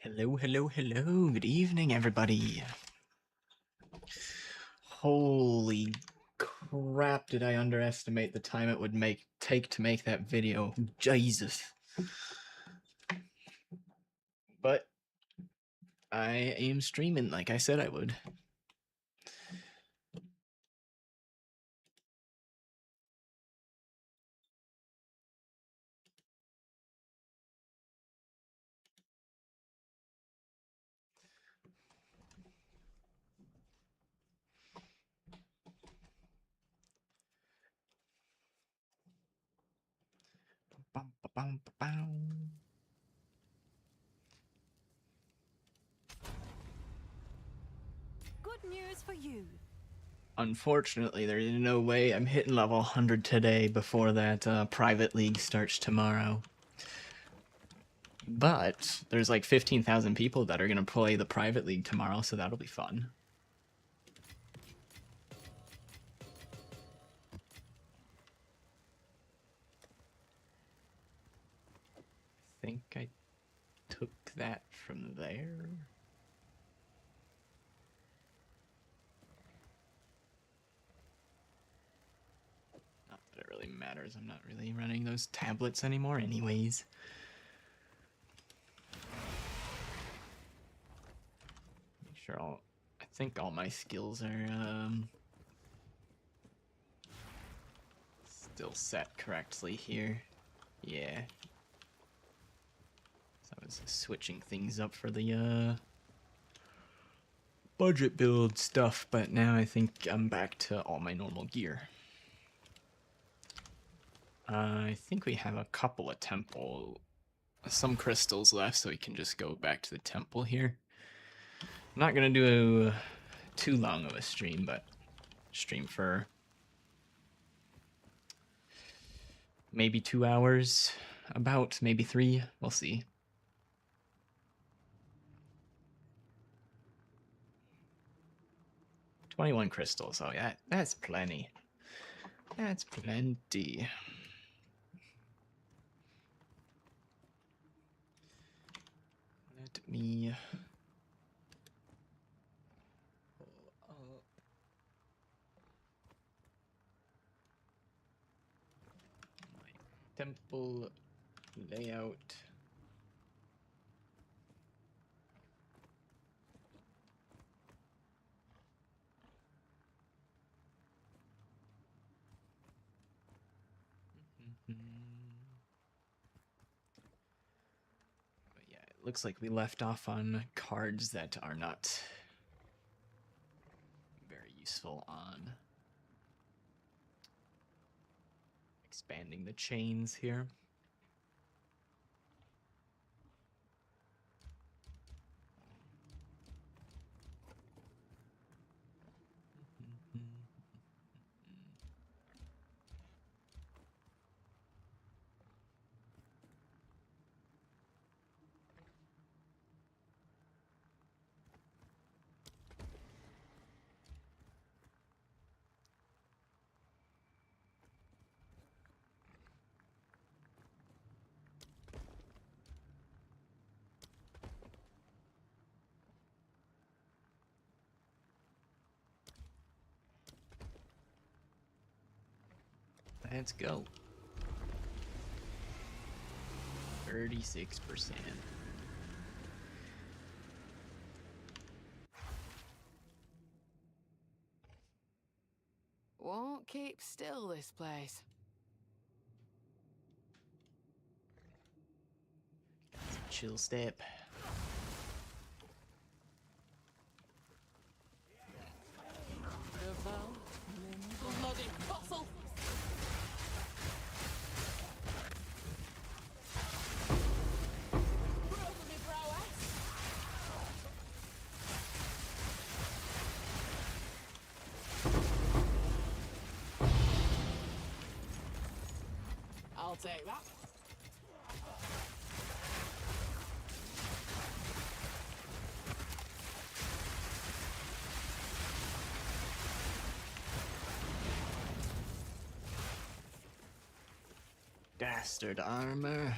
Hello, hello, hello. Good evening, everybody. Holy crap, did I underestimate the time it would take to make that video. Jesus. But I am streaming like I said I would. Bum, ba, bum, ba, bum. Good news for you. Unfortunately, there is no way I'm hitting level 100 today before that private league starts tomorrow. But there's like 15,000 people that are going to play the private league tomorrow, so that'll be fun. I think I took that from there. Not that it really matters. I'm not really running those tablets anymore anyways. Make sure I think all my skills are still set correctly here. Yeah. So I was switching things up for the budget build stuff, but now I think I'm back to all my normal gear. I think we have a couple of some crystals left, so we can just go back to the temple here. I'm not gonna do too long of a stream, but stream for maybe 2 hours, about maybe 3. We'll see. $21 crystals. Oh yeah, that's plenty. That's plenty. Let me pull up my temple layout. But yeah, it looks like we left off on cards that are not very useful on expanding the chains here. Let's go. 36%. Won't keep still, this place. Chill step. Bloody fossil! I'll take that. Dastard armor.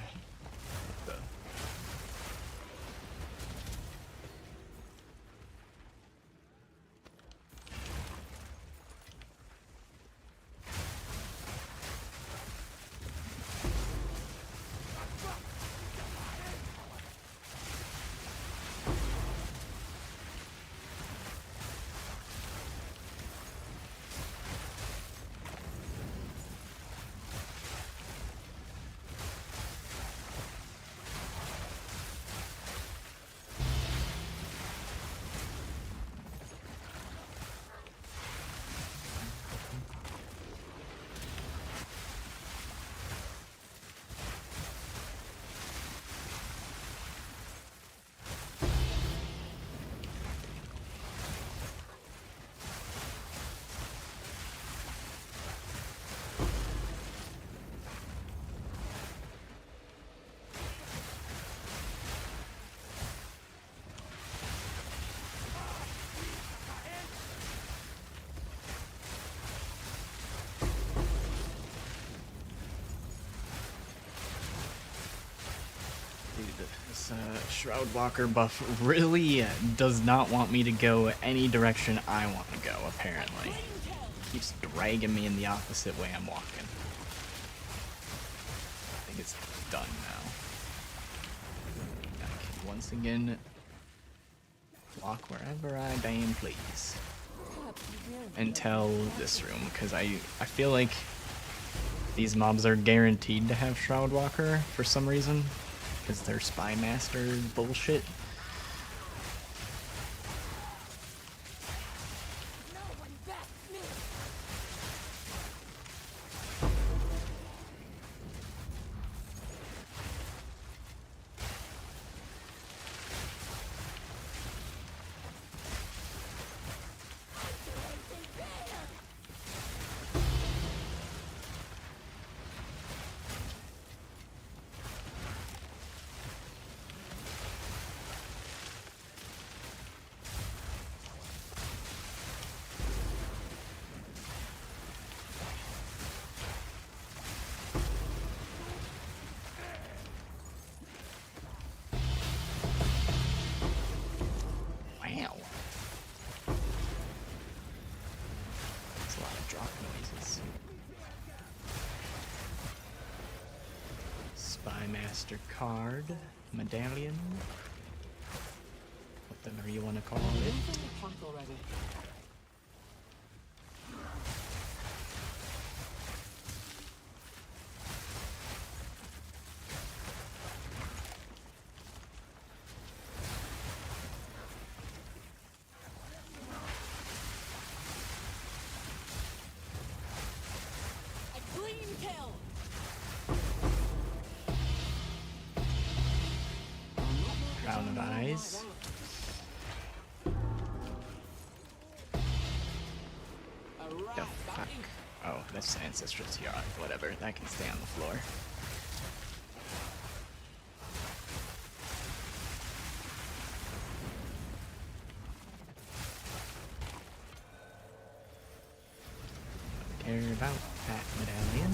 This Shroud Walker buff really does not want me to go any direction I want to go, apparently. Keeps dragging me in the opposite way I'm walking. I think it's done now. I can once again walk wherever I damn please. Until this room, because I feel like these mobs are guaranteed to have Shroud Walker for some reason. Because they're Spy Master bullshit. Master card, medallion, whatever you want to call it. Crown of Eyes. The fuck? Oh, that's Ancestral's here. Whatever, that can stay on the floor. Don't care about that medallion.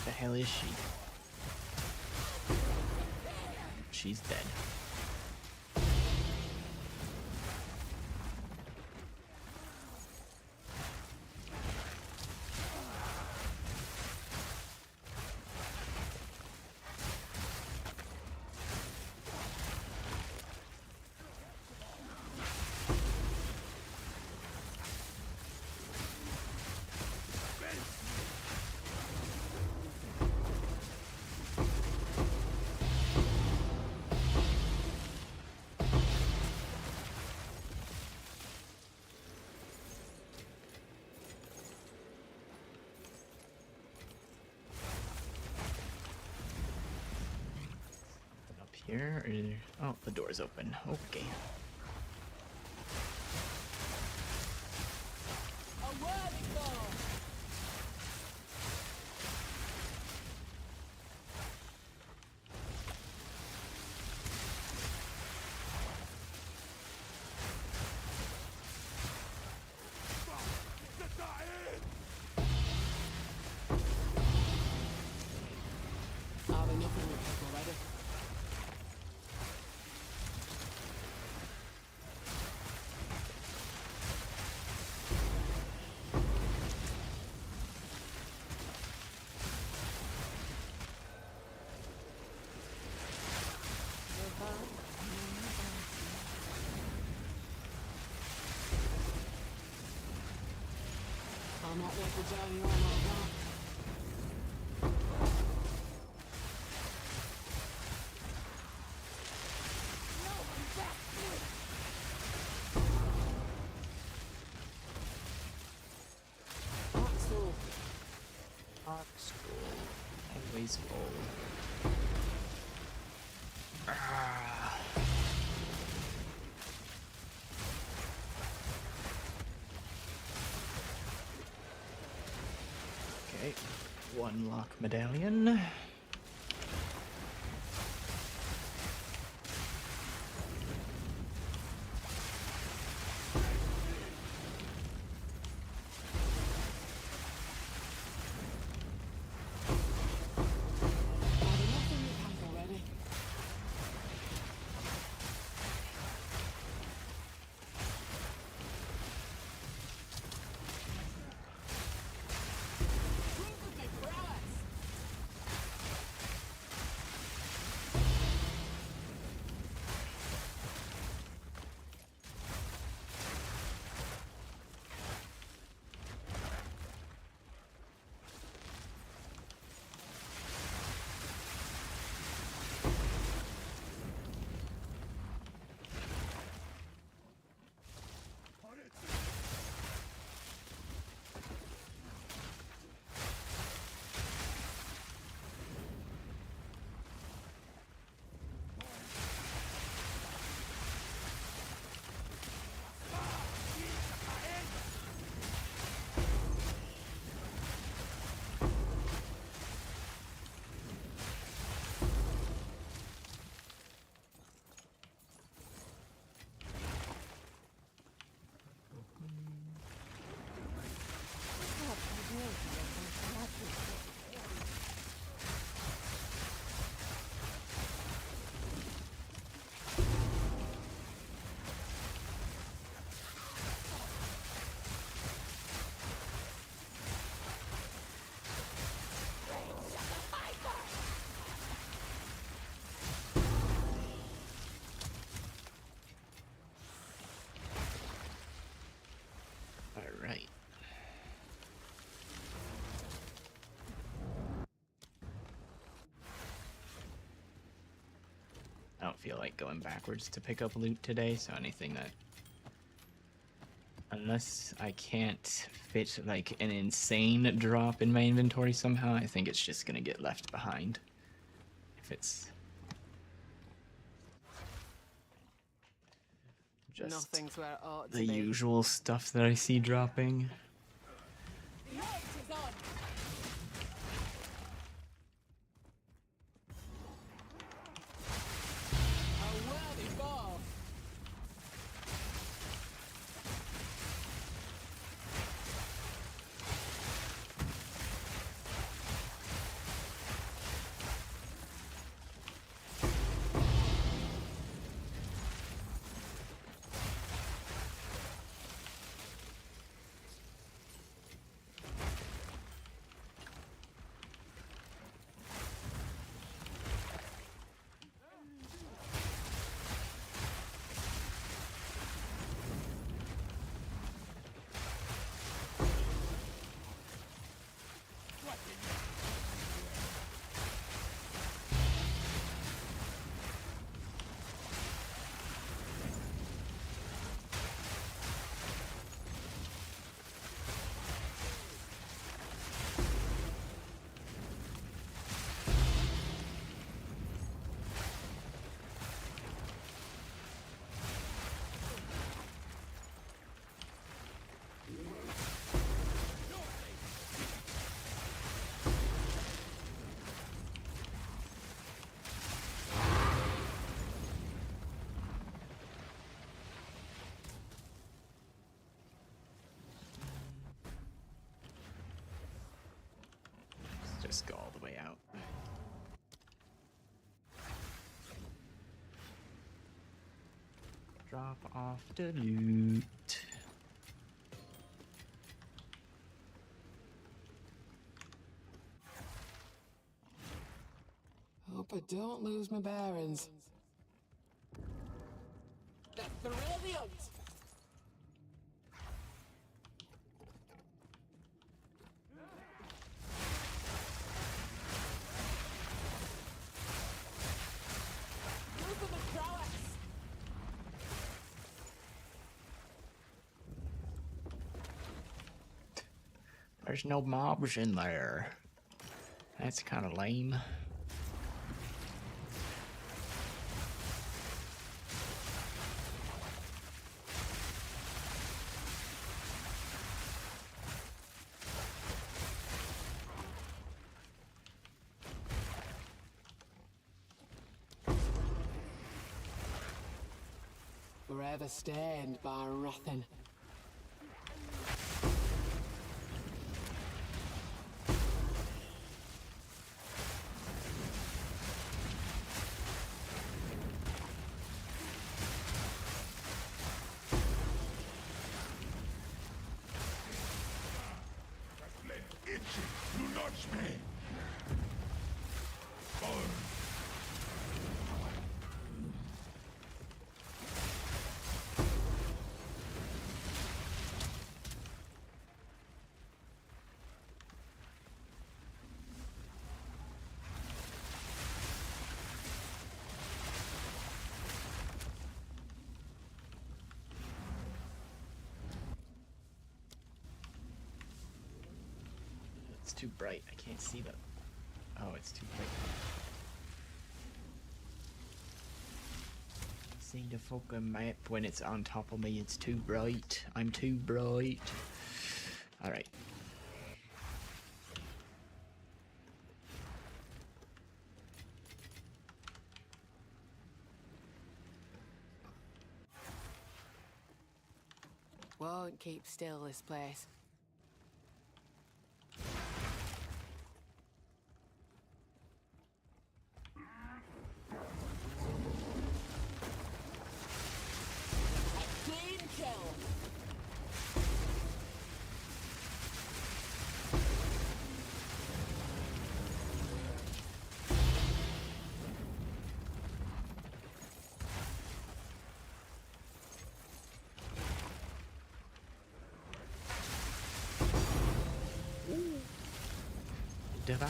The hell is she? She's dead. Here, or, oh, the door's open. Okay. I'm not there to tell you all like that. Always full. Ah. One lock medallion. Had enough in the camp already. Prove with my prowess. Alright. I don't feel like going backwards to pick up loot today, so anything that... Unless I can't fit like an insane drop in my inventory somehow, I think it's just gonna get left behind. If it's... just Nothing's where it ought to the be. usual stuff that I see dropping. The hunt is on. A worthy ball. Just go all the way out. Drop off the loot. Hope I don't lose my bearings. That's brilliant! Prove with my prowess. There's no mobs in there. That's kind of lame. forever stained by wrathing. It's too bright. I can't see them. Oh, it's too bright. See the fucking map when it's on top of me. It's too bright. I'm too bright. Alright. Won't keep still, this place. A clean kill. Divine.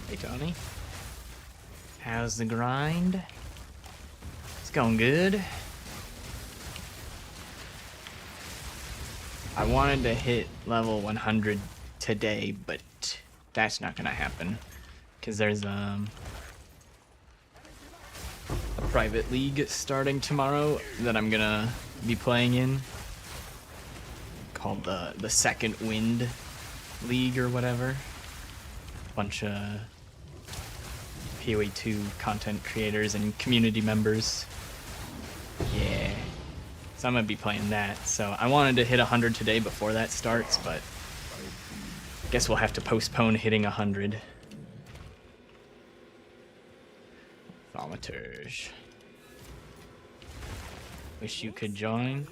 Hey Tony. How's the grind? It's going good. I wanted to hit level 100 today, but that's not gonna happen. Because there's a private league starting tomorrow that I'm gonna be playing in, called the Second Wind League or whatever. Bunch of PoE 2 content creators and community members. Yeah. So I'm gonna be playing that. So I wanted to hit 100 today before that starts, but guess we'll have to postpone hitting 100. Thaumaturge. Wish you could join.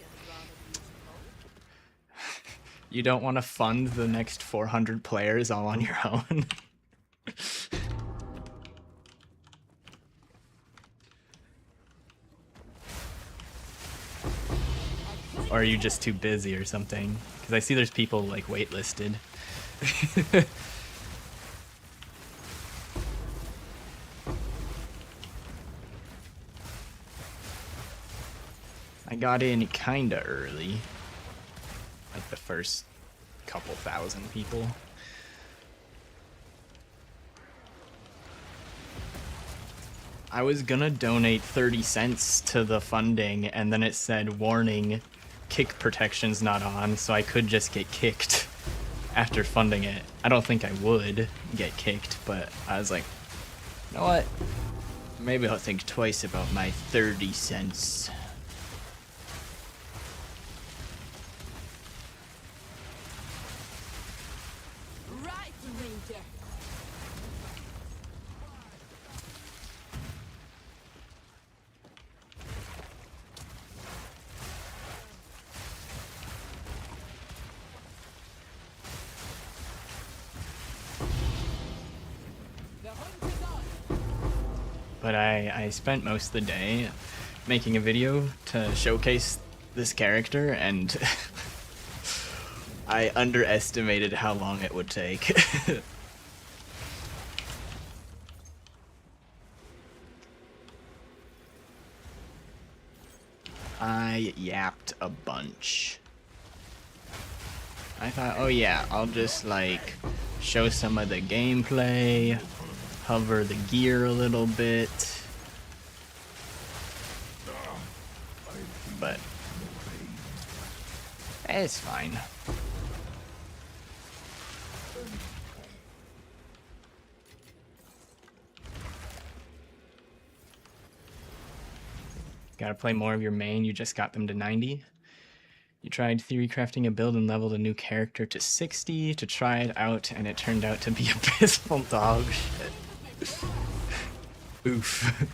You don't want to fund the next 400 players all on your own? Or are you just too busy or something? Because I see there's people like waitlisted. I got in kinda early. Like the first couple thousand people. I was gonna donate 30 cents to the funding, and then it said, warning, kick protection's not on, so I could just get kicked after funding it. I don't think I would get kicked, but I was like, you know what? Maybe I'll think twice about my 30 cents. Right, Ranger. The hunt is on. But I spent most of the day making a video to showcase this character, and I underestimated how long it would take. I yapped a bunch. I thought, oh yeah, I'll just like show some of the gameplay, hover the gear a little bit. But it's fine. Gotta play more of your main. You just got them to 90. You tried theory crafting a build and leveled a new character to 60 to try it out, and it turned out to be abysmal dog shit. Oof.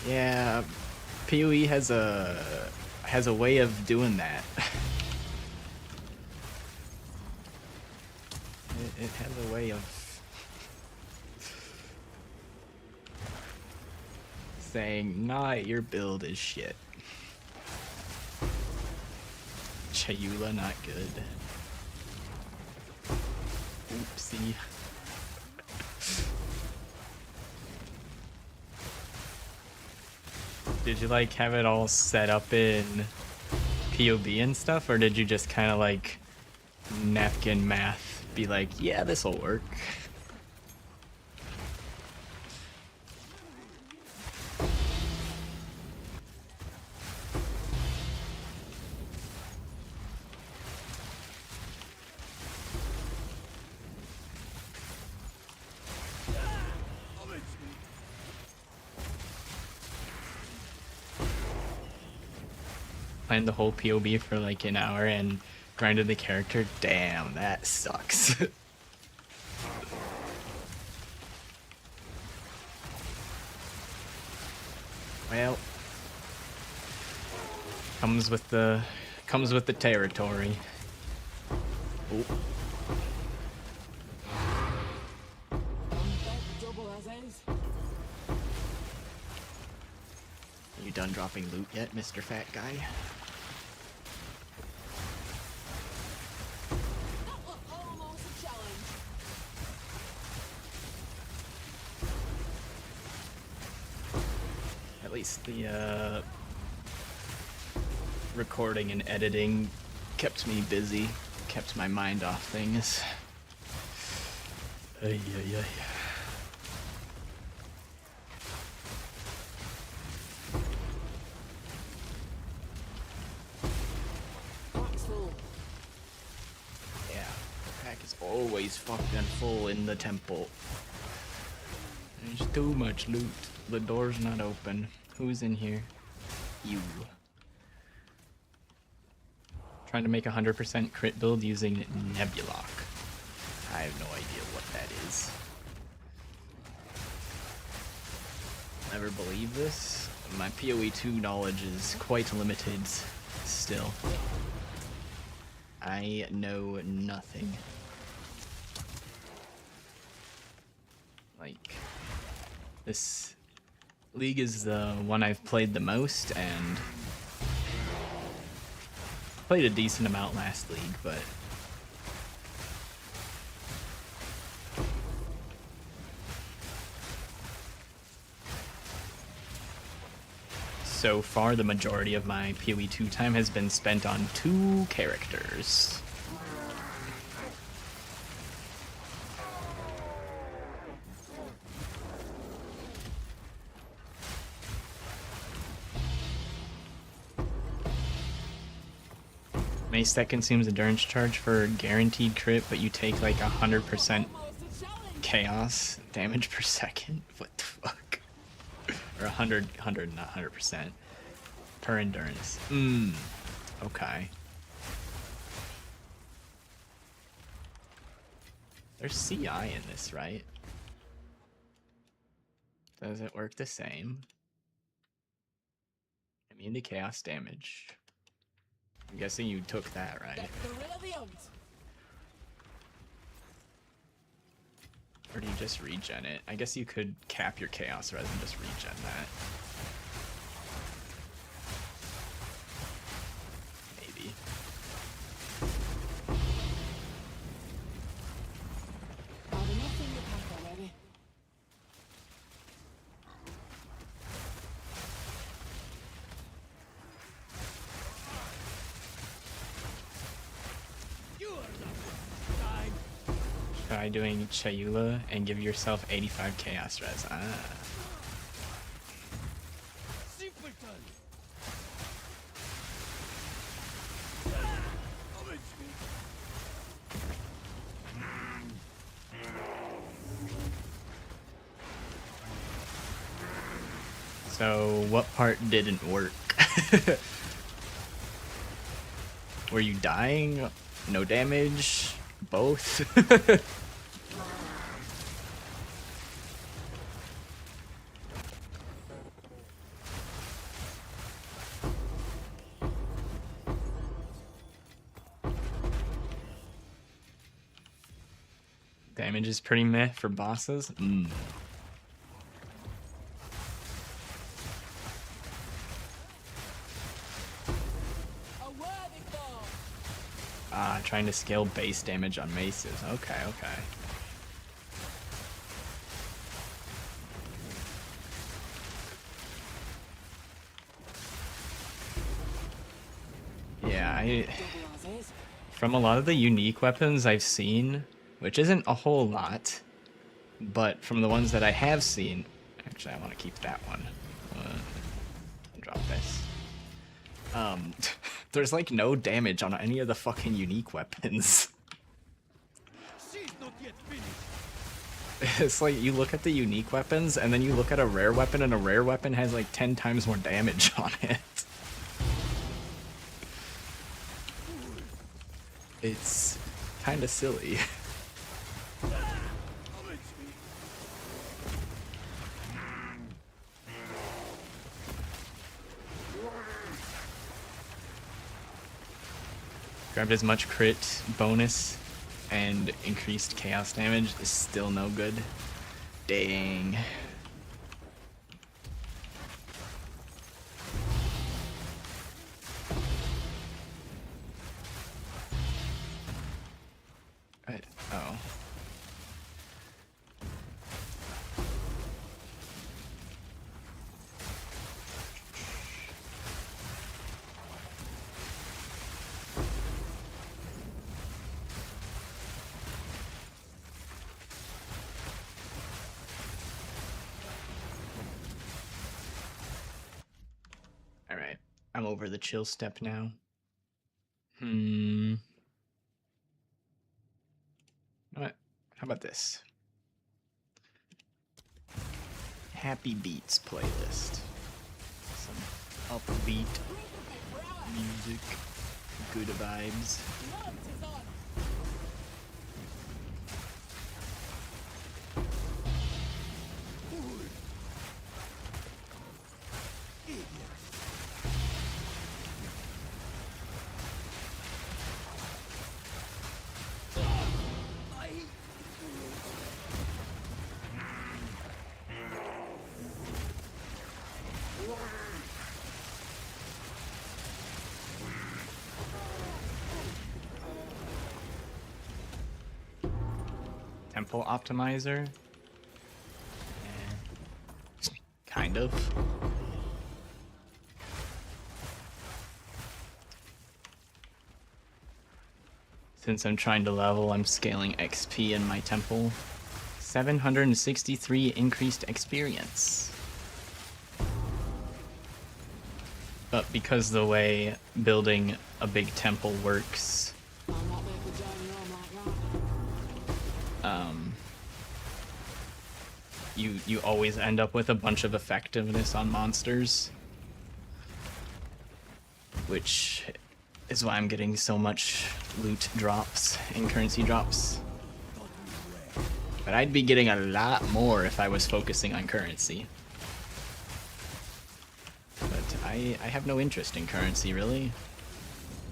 Yeah, PoE has a way of doing that. It has a way of saying, nah, your build is shit. Chayula, not good. Oopsie. Did you like have it all set up in POB and stuff, or did you just kind of like napkin math, be like, yeah, this'll work? Playing the whole POB for like an hour and grinded the character. Damn, that sucks. Well, comes with the territory. Oh. You done dropping loot yet, Mr. Fat Guy? At least the recording and editing kept me busy, kept my mind off things. Ay, ay, ay. Yeah, the pack is always fucking full in the temple. There's too much loot. The door's not open. Who's in here? You. Trying to make a 100% crit build using Nebulock. I have no idea what that is. Never believe this. My PoE 2 knowledge is quite limited still. I know nothing. Like, this league is the one I've played the most, and played a decent amount last league, but so far the majority of my PoE 2 time has been spent on 2 characters. Mace that consumes endurance charge for guaranteed crit, but you take like 100% chaos damage per second. What the fuck? Or 100, not 100% per endurance. Okay. There's CI in this, right? Does it work the same? Immune to chaos damage. I'm guessing you took that, right? Or do you just regen it? I guess you could cap your chaos rather than just regen that. Maybe. Try doing Chayula and give yourself 85 chaos res. So, what part didn't work? Were you dying? No damage? Both? Damage is pretty meh for bosses. Trying to scale base damage on maces. Okay, okay. Yeah, from a lot of the unique weapons I've seen, which isn't a whole lot, but from the ones that I have seen, actually I want to keep that one. Drop this. There's like no damage on any of the fucking unique weapons. It's like you look at the unique weapons and then you look at a rare weapon and a rare weapon has like 10 times more damage on it. It's kind of silly. Grabbed as much crit bonus and increased chaos damage is still no good. Dang. Oh. Alright, I'm over the chill step now. What? How about this? Happy Beats playlist. Some upbeat music, good vibes. Tempo optimizer? Yeah. Kind of. Since I'm trying to level, I'm scaling XP in my temple. 763 increased experience. But because the way building a big temple works, you always end up with a bunch of effectiveness on monsters, which is why I'm getting so much loot drops and currency drops. But I'd be getting a lot more if I was focusing on currency. But I have no interest in currency, really.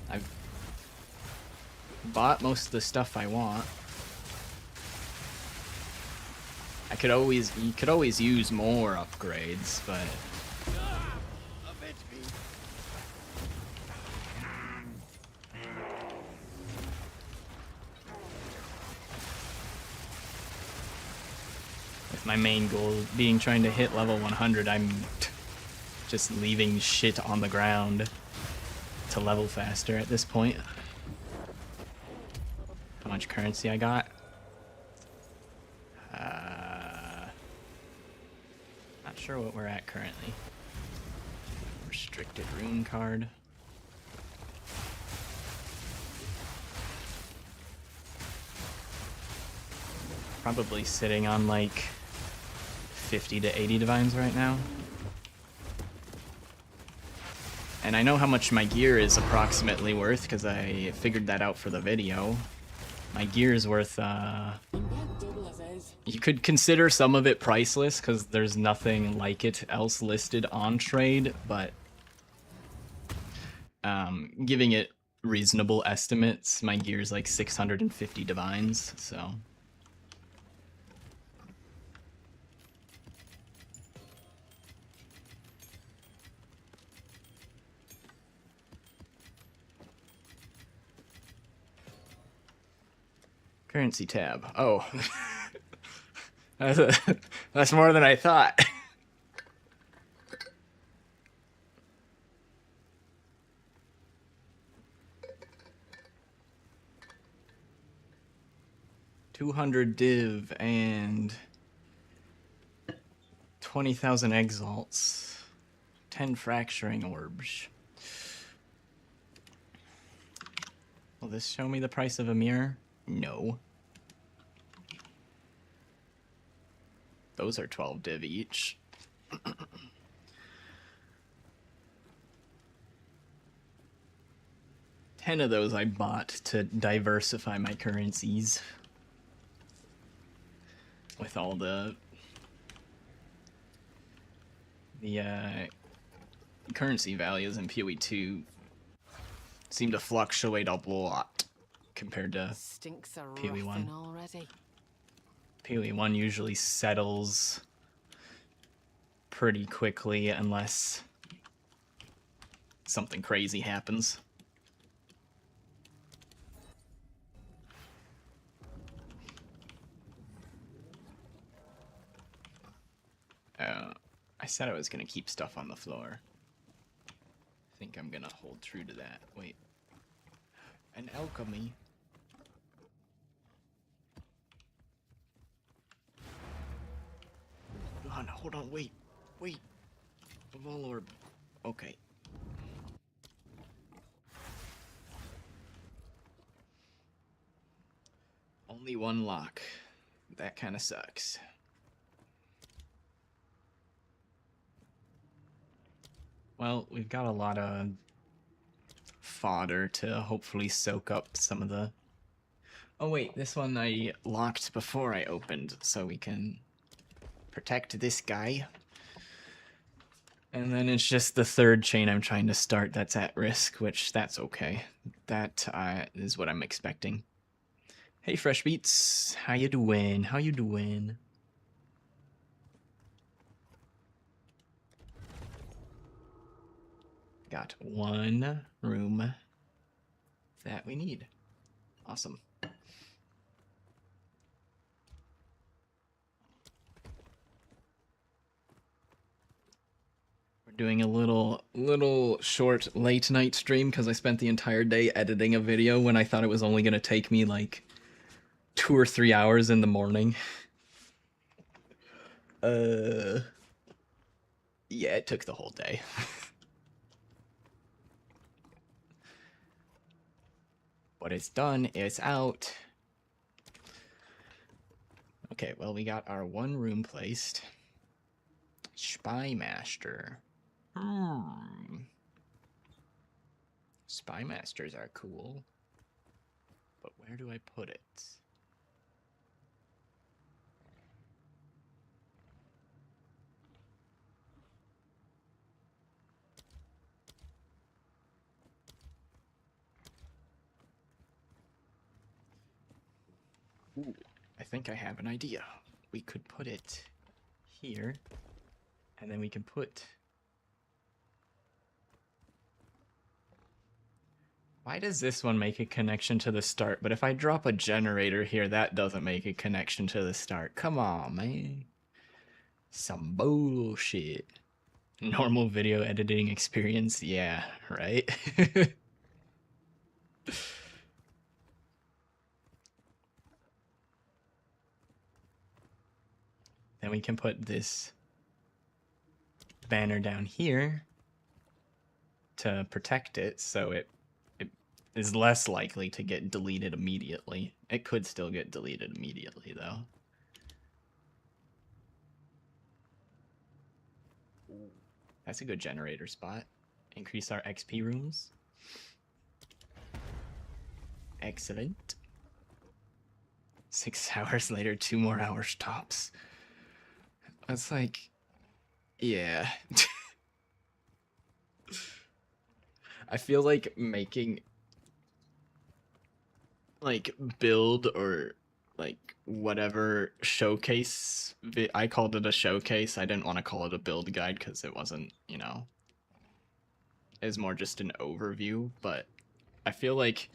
I've bought most of the stuff I want. You could always use more upgrades, but with my main goal being trying to hit level 100, I'm just leaving shit on the ground to level faster at this point. How much currency I got? Not sure what we're at currently. Restricted rune card. Probably sitting on like 50 to 80 divines right now. And I know how much my gear is approximately worth because I figured that out for the video. My gear is worth, you could consider some of it priceless because there's nothing like it else listed on trade, but giving it reasonable estimates, my gear is like 650 divines, so... Currency tab. Oh. That's more than I thought. $200 div and 20,000 exalts. 10 fracturing orbs. Will this show me the price of a mirror? No. Those are 12 div each. Ten of those I bought to diversify my currencies. With all the currency values in PoE 2 seem to fluctuate a lot compared to PoE 1. Already. PoE 1 usually settles pretty quickly unless something crazy happens. I said I was gonna keep stuff on the floor. I think I'm gonna hold true to that. Wait. An alchemy. Hold on, wait. Wait. A Vol orb. Okay. Only one lock. That kind of sucks. Well, we've got a lot of fodder to hopefully soak up some of the... Oh wait, this one I locked before I opened, so we can protect this guy. And then it's just the third chain I'm trying to start that's at risk, which that's okay. That is what I'm expecting. Hey, Fresh Beats, how you doing? How you doing? Got one room that we need. Awesome. We're doing a little short late night stream because I spent the entire day editing a video when I thought it was only going to take me like 2 or 3 hours in the morning. Yeah, it took the whole day. But it's done, it's out. Okay, well, we got our one room placed. Spy Master. Spy Masters are cool. But where do I put it? Ooh, I think I have an idea. We could put it here, and then we can put... Why does this one make a connection to the start, but if I drop a generator here, that doesn't make a connection to the start? Come on, man. Some bullshit. Normal video editing experience? Yeah, right? Then we can put this banner down here to protect it, so it is less likely to get deleted immediately. It could still get deleted immediately, though. Ooh, that's a good generator spot. increase our XP rooms. Excellent. 6 hours later, 2 more hours tops. It's like, yeah. I feel like making like build or like whatever showcase. I called it a showcase. I didn't want to call it a build guide because it wasn't, you know, it was more just an overview. But I feel like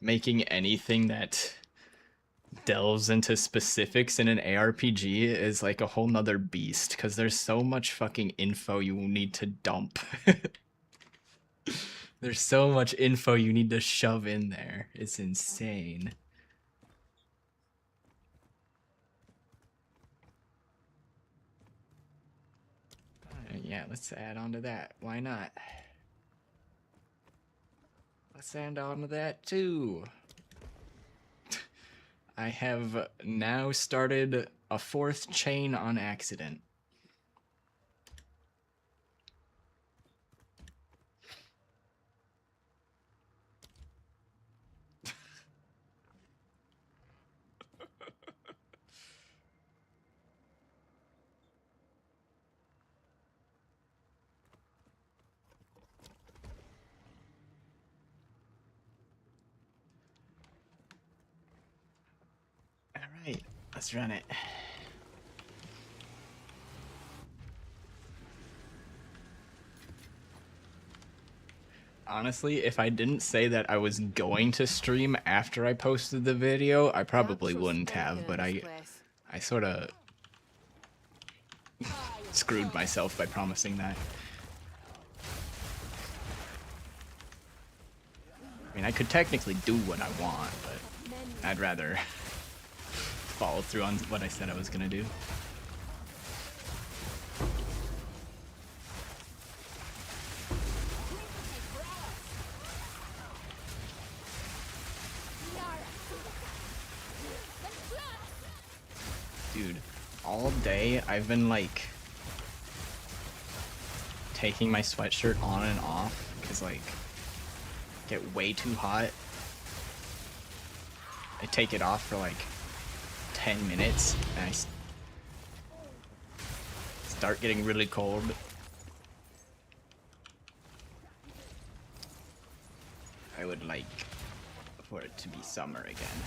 making anything that delves into specifics in an ARPG is like a whole nother beast because there's so much fucking info you need to dump. There's so much info you need to shove in there. It's insane. Yeah, let's add on to that. Why not? Let's add on to that too. I have now started a 4th chain on accident. Alright, let's run it. Honestly, if I didn't say that I was going to stream after I posted the video, I probably wouldn't have, but I sort of screwed myself by promising that. I mean, I could technically do what I want, but I'd rather follow through on what I said I was gonna do. Dude, all day I've been like taking my sweatshirt on and off because like get way too hot. I take it off for like 10 minutes and I start getting really cold. I would like for it to be summer again.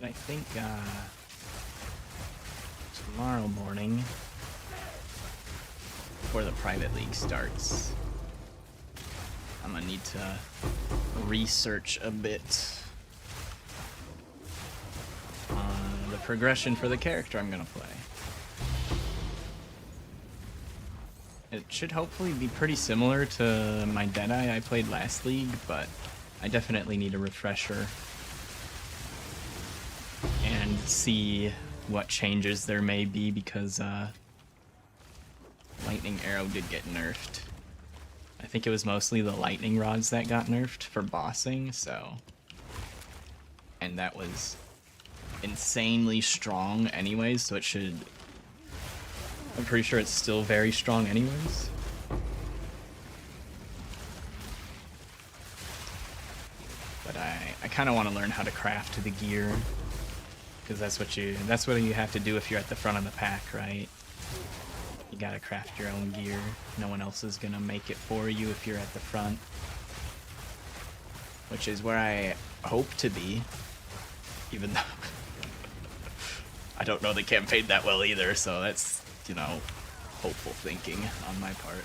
I think tomorrow morning, before the private league starts, I'm gonna need to research a bit on the progression for the character I'm gonna play. It should hopefully be pretty similar to my Deadeye I played last league, but I definitely need a refresher and see what changes there may be because Lightning Arrow did get nerfed. I think it was mostly the lightning rods that got nerfed for bossing, so... And that was insanely strong anyways, so it should... I'm pretty sure it's still very strong anyways. But I kind of want to learn how to craft the gear. Because that's what you have to do if you're at the front of the pack, right? You gotta craft your own gear. No one else is gonna make it for you if you're at the front. Which is where I hope to be. Even though I don't know the campaign that well either, so that's, you know, hopeful thinking on my part.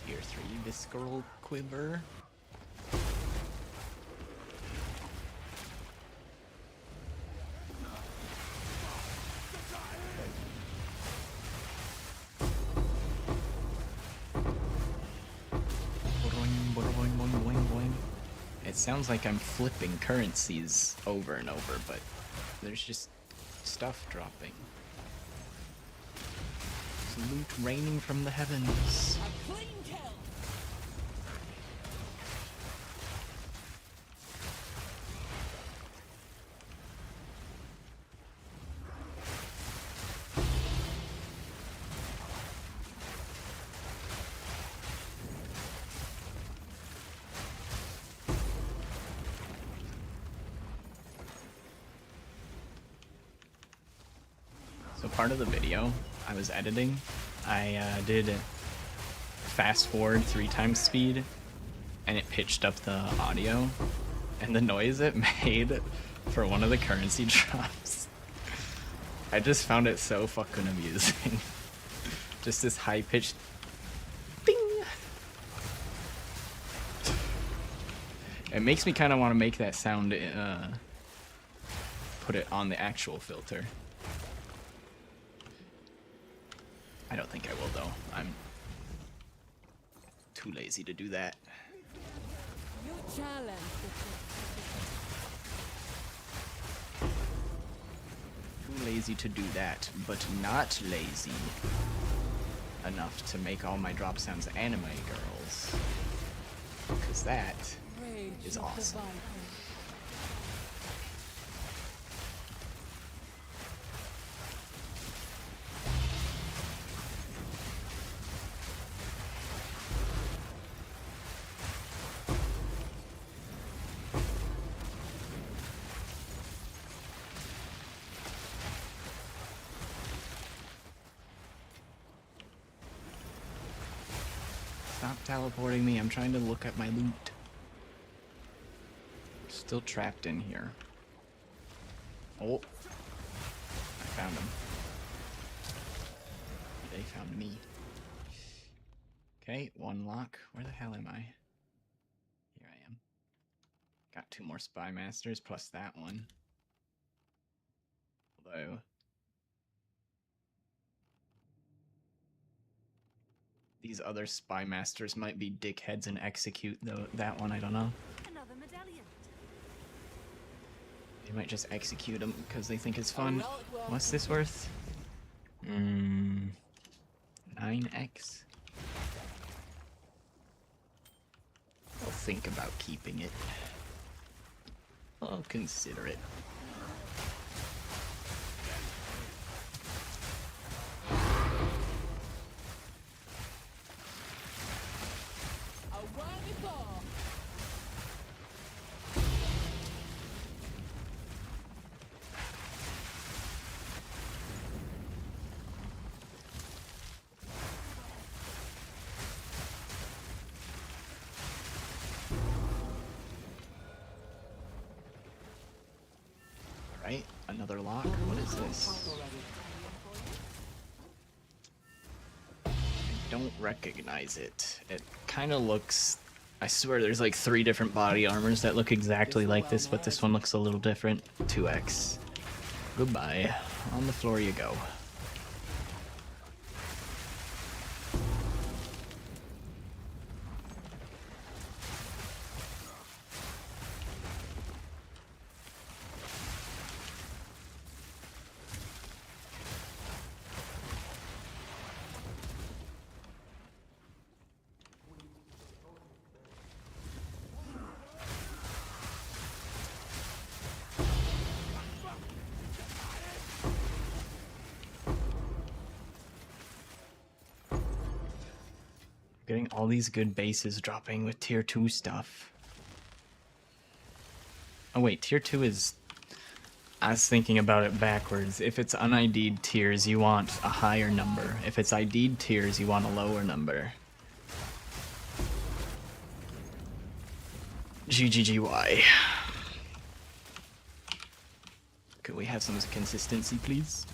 Tier 3 Visceral Quiver. It sounds like I'm flipping currencies over and over, but there's just stuff dropping. There's loot raining from the heavens. A clean kill. So part of the video I was editing, I did fast forward 3 times speed, and it pitched up the audio, and the noise it made for one of the currency drops, I just found it so fucking amusing. Just this high-pitched ding. It makes me kind of want to make that sound, put it on the actual filter. I don't think I will, though. I'm too lazy to do that. You challenge. Too lazy to do that, but not lazy enough to make all my drop sounds anime girls. Because that is awesome. Stop teleporting me, I'm trying to look at my loot. Still trapped in here. Oh. I found him. They found me. Okay, 1 lock. Where the hell am I? Here I am. Got 2 more Spy Masters plus that one. Although... these other Spy Masters might be dickheads and execute that one, I don't know. Another medallion. They might just execute them because they think it's fun. What's this worth? 9x? I'll think about keeping it. I'll consider it. Right, another lock. What is this? I don't recognize it. It kind of looks... I swear there's like 3 different body armors that look exactly like this, but this one looks a little different. 2x. Goodbye. On the floor you go. Getting all these good bases dropping with tier 2 stuff. Oh wait, tier 2 is... I was thinking about it backwards. If it's un-ID'd tiers, you want a higher number. If it's ID'd tiers, you want a lower number. GGGY. Can we have some consistency, please?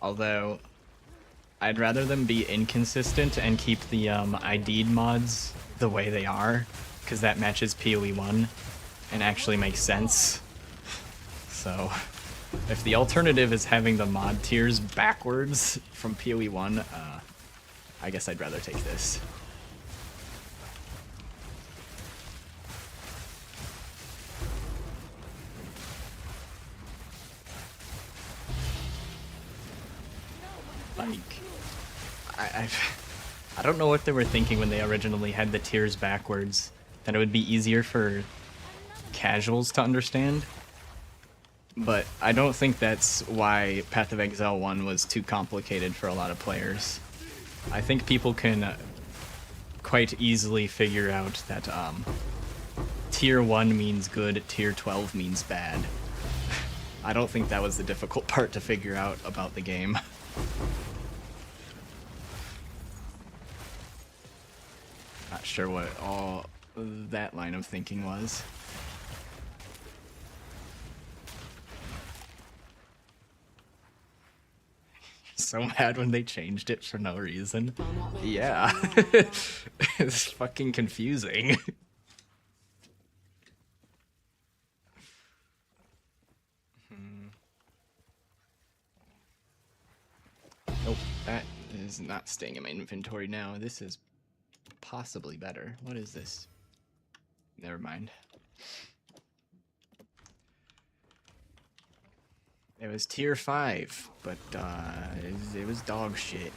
Although, I'd rather them be inconsistent and keep the ID'd mods the way they are, because that matches PoE 1 and actually makes sense. So, if the alternative is having the mod tiers backwards from PoE 1, I guess I'd rather take this. Like, I don't know what they were thinking when they originally had the tiers backwards, that it would be easier for casuals to understand. But I don't think that's why Path of Exile 1 was too complicated for a lot of players. I think people can quite easily figure out that tier 1 means good, tier 12 means bad. I don't think that was the difficult part to figure out about the game. Not sure what all that line of thinking was. So mad when they changed it for no reason. Yeah. It's fucking confusing. Nope, that is not staying in my inventory now. This is possibly better. What is this? Never mind. It was tier 5, but it was dog shit.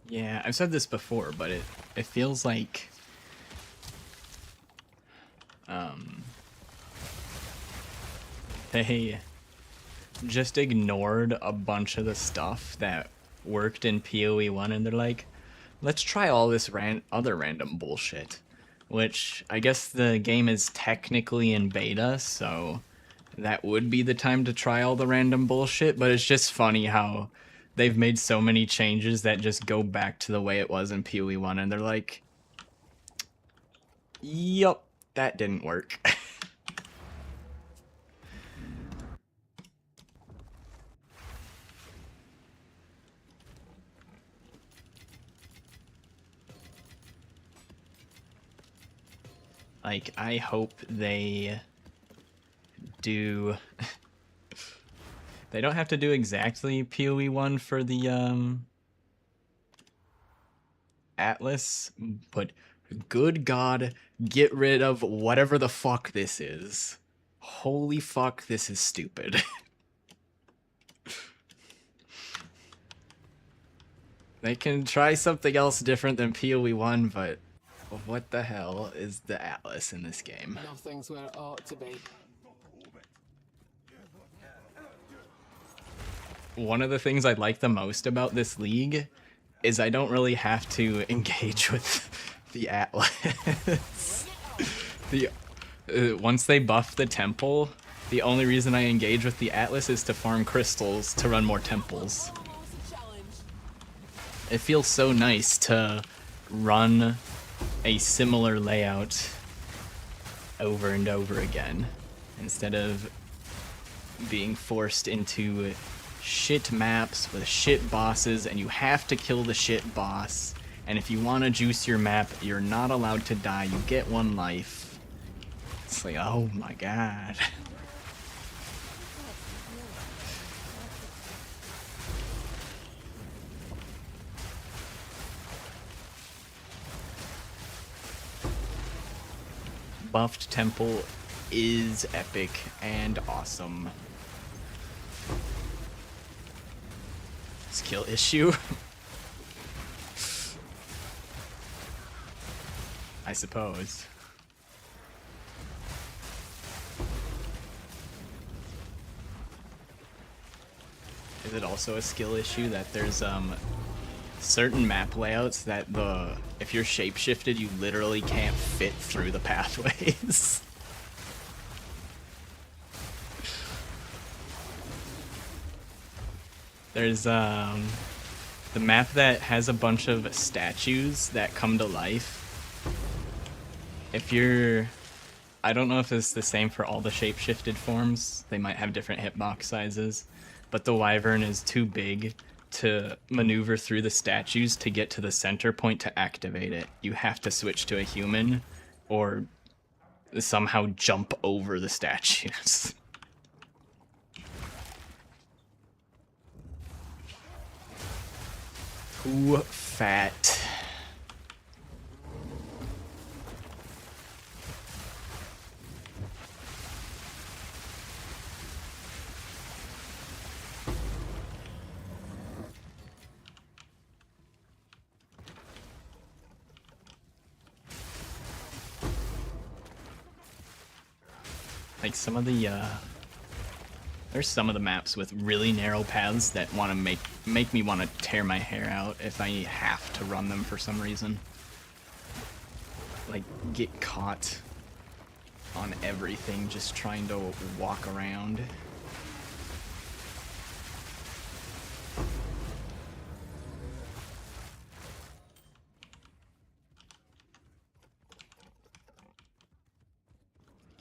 Yeah, I've said this before, but it feels like they just ignored a bunch of the stuff that worked in PoE 1 and they're like, let's try all this other random bullshit. Which, I guess the game is technically in beta, so that would be the time to try all the random bullshit, but it's just funny how they've made so many changes that just go back to the way it was in PoE 1, and they're like, yup, that didn't work. Like, I hope they do... They don't have to do exactly PoE 1 for the Atlas, but good God, get rid of whatever the fuck this is. Holy fuck, this is stupid. They can try something else different than PoE 1, but what the hell is the Atlas in this game? Nothing's where it ought to be. One of the things I like the most about this league is I don't really have to engage with the Atlas. Once they buff the temple, the only reason I engage with the Atlas is to farm crystals to run more temples. It feels so nice to run a similar layout over and over again instead of being forced into shit maps with shit bosses and you have to kill the shit boss, and if you want to juice your map you're not allowed to die, you get 1 life. It's like, oh my god. buffed temple is epic and awesome. Skill issue? I suppose. Is it also a skill issue that there's certain map layouts that if you're shapeshifted you literally can't fit through the pathways? There's the map that has a bunch of statues that come to life. If you're, I don't know if it's the same for all the shapeshifted forms. They might have different hitbox sizes, but the Wyvern is too big to maneuver through the statues to get to the center point to activate it. You have to switch to a human or somehow jump over the statues. Too fat. Like some of the there's some of the maps with really narrow paths that want to make me want to tear my hair out if I have to run them for some reason. Like get caught on everything just trying to walk around.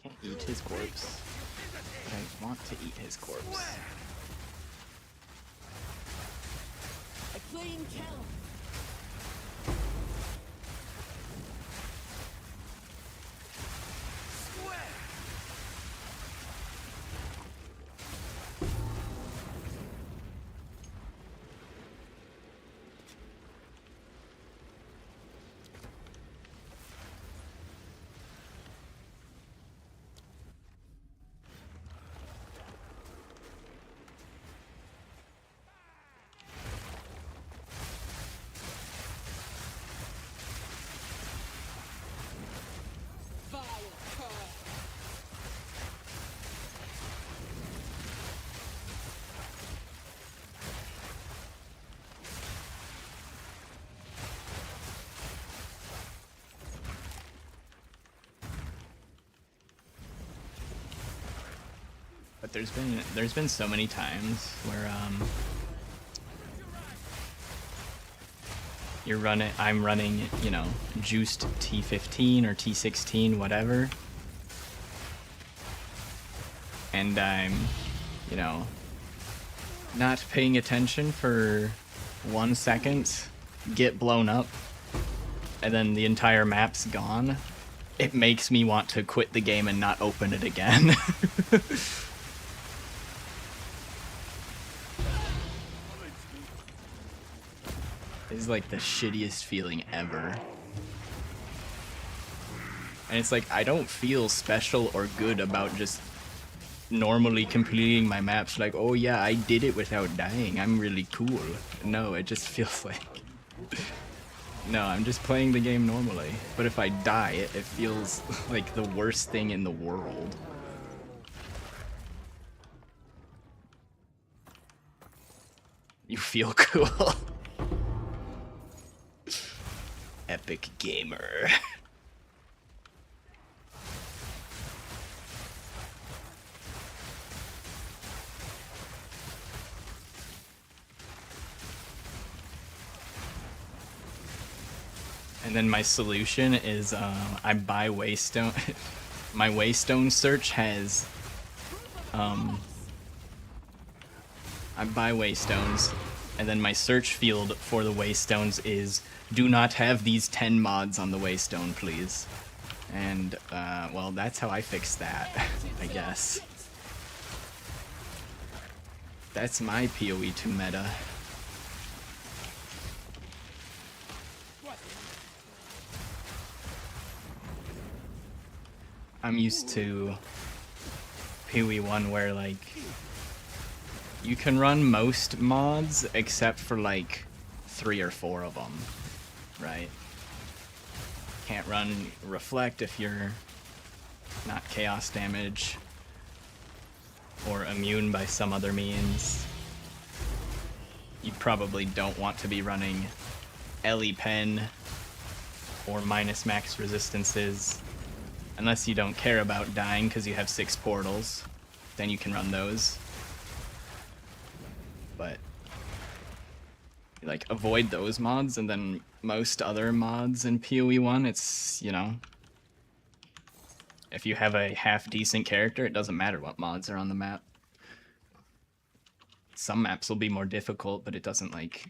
Can't eat his corpse, but I want to eat his corpse. A clean kill. But there's been so many times where I'm running, you know, juiced T15 or T16, whatever. And I'm, you know, not paying attention for 1 second, get blown up, and then the entire map's gone. It makes me want to quit the game and not open it again. It's like the shittiest feeling ever. And it's like, I don't feel special or good about just normally completing my maps like, oh yeah, I did it without dying, I'm really cool. No, it just feels like... No, I'm just playing the game normally. But if I die, it feels like the worst thing in the world. You feel cool. Epic gamer. And then my solution is I buy waystone. My waystone search has I buy waystones, and then my search field for the waystones is do not have these 10 mods on the waystone, please. And well, that's how I fix that, I guess. That's my PoE 2 meta. I'm used to PoE1 where like you can run most mods except for like 3 or 4 of them, right? Can't run Reflect if you're not chaos damage or immune by some other means. You probably don't want to be running Ellie Pen or minus max resistances unless you don't care about dying because you have 6 portals. Then you can run those. But like avoid those mods, and then most other mods in PoE1, it's, you know, if you have a half decent character, it doesn't matter what mods are on the map. Some maps will be more difficult, but it doesn't, like,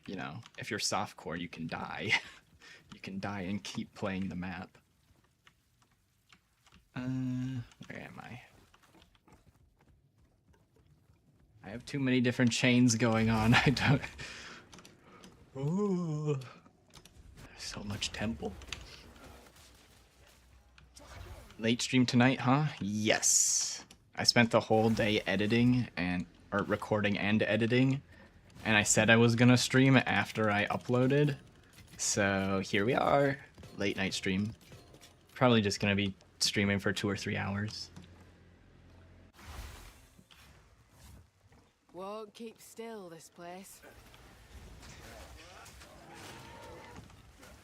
you know, if you're softcore, you can die. You can die and keep playing the map. Where am I? I have too many different chains going on. I don't... Ooh. So much temple. Late stream tonight, huh? Yes. I spent the whole day editing or recording and editing, and I said I was gonna stream after I uploaded. So here we are. Late night stream. Probably just gonna be streaming for 2 or 3 hours. Won't keep still, this place.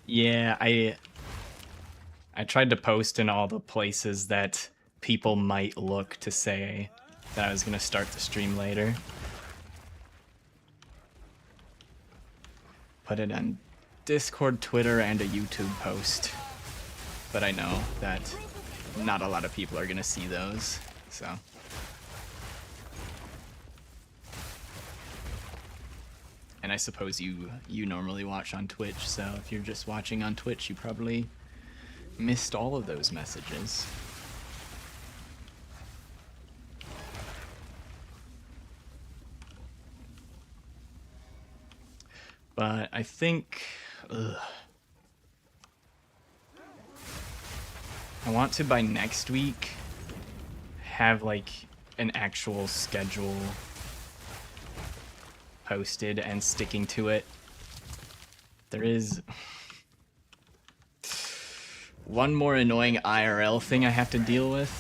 Yeah, I tried to post in all the places that people might look to say that I was gonna start the stream later. Put it on Discord, Twitter, and a YouTube post. But I know that not a lot of people are gonna see those, so. And I suppose you normally watch on Twitch, so if you're just watching on Twitch, you probably missed all of those messages. But I think... I want to, by next week, have, like, an actual schedule posted and sticking to it. There is one more annoying IRL thing I have to deal with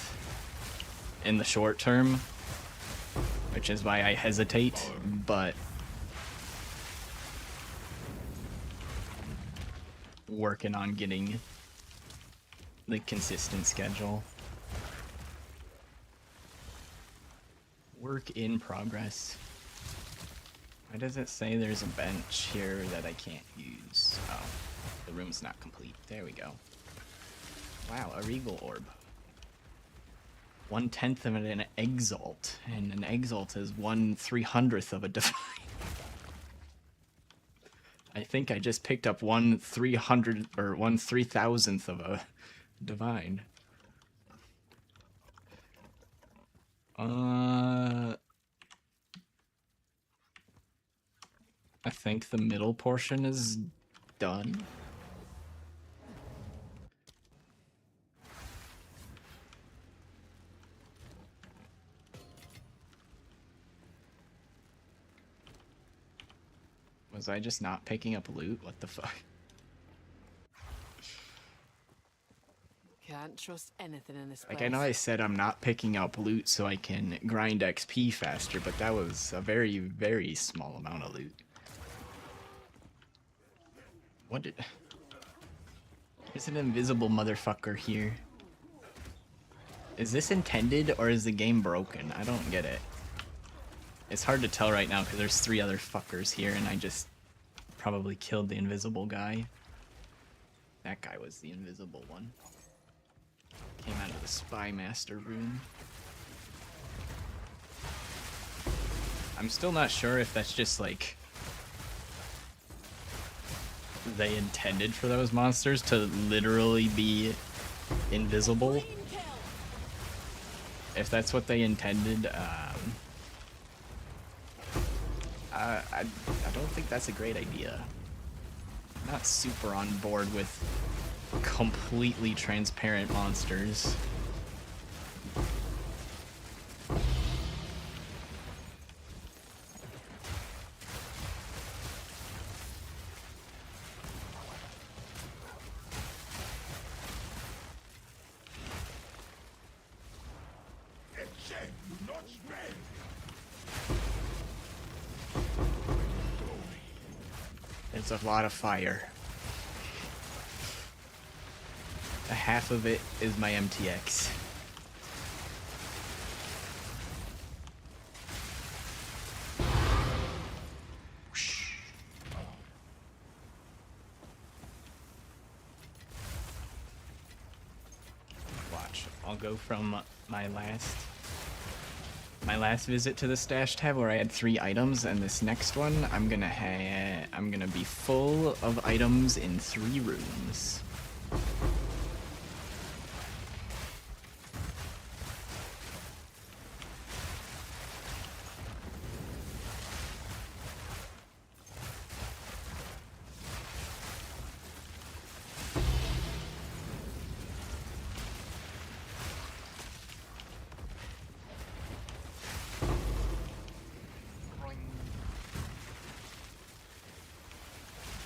in the short term, which is why I hesitate, but working on getting the consistent schedule. Work in progress. Why does it say there's a bench here that I can't use? Oh, the room's not complete. There we go. Wow, a regal orb. 1/10 of an exalt, and an exalt is 1/300th of a divine. I think I just picked up 1/300 or 1/3000th of a divine. I think the middle portion is done. Was I just not picking up loot? What the fuck? Can't trust anything in this place. Like, I know I said I'm not picking up loot so I can grind XP faster, but that was a very, very small amount of loot. What did... There's an invisible motherfucker here. Is this intended, or is the game broken? I don't get it. It's hard to tell right now because there's 3 other fuckers here, and I just probably killed the invisible guy. That guy was the invisible one. Came out of the Spy Master room. I'm still not sure if that's just like they intended for those monsters to literally be invisible. If that's what they intended, I don't think that's a great idea. Not super on board with completely transparent monsters. There's a lot of fire. A half of it is my MTX. Watch, I'll go from my last visit to the stash tab where I had 3 items, and this next one I'm gonna be full of items in 3 rooms.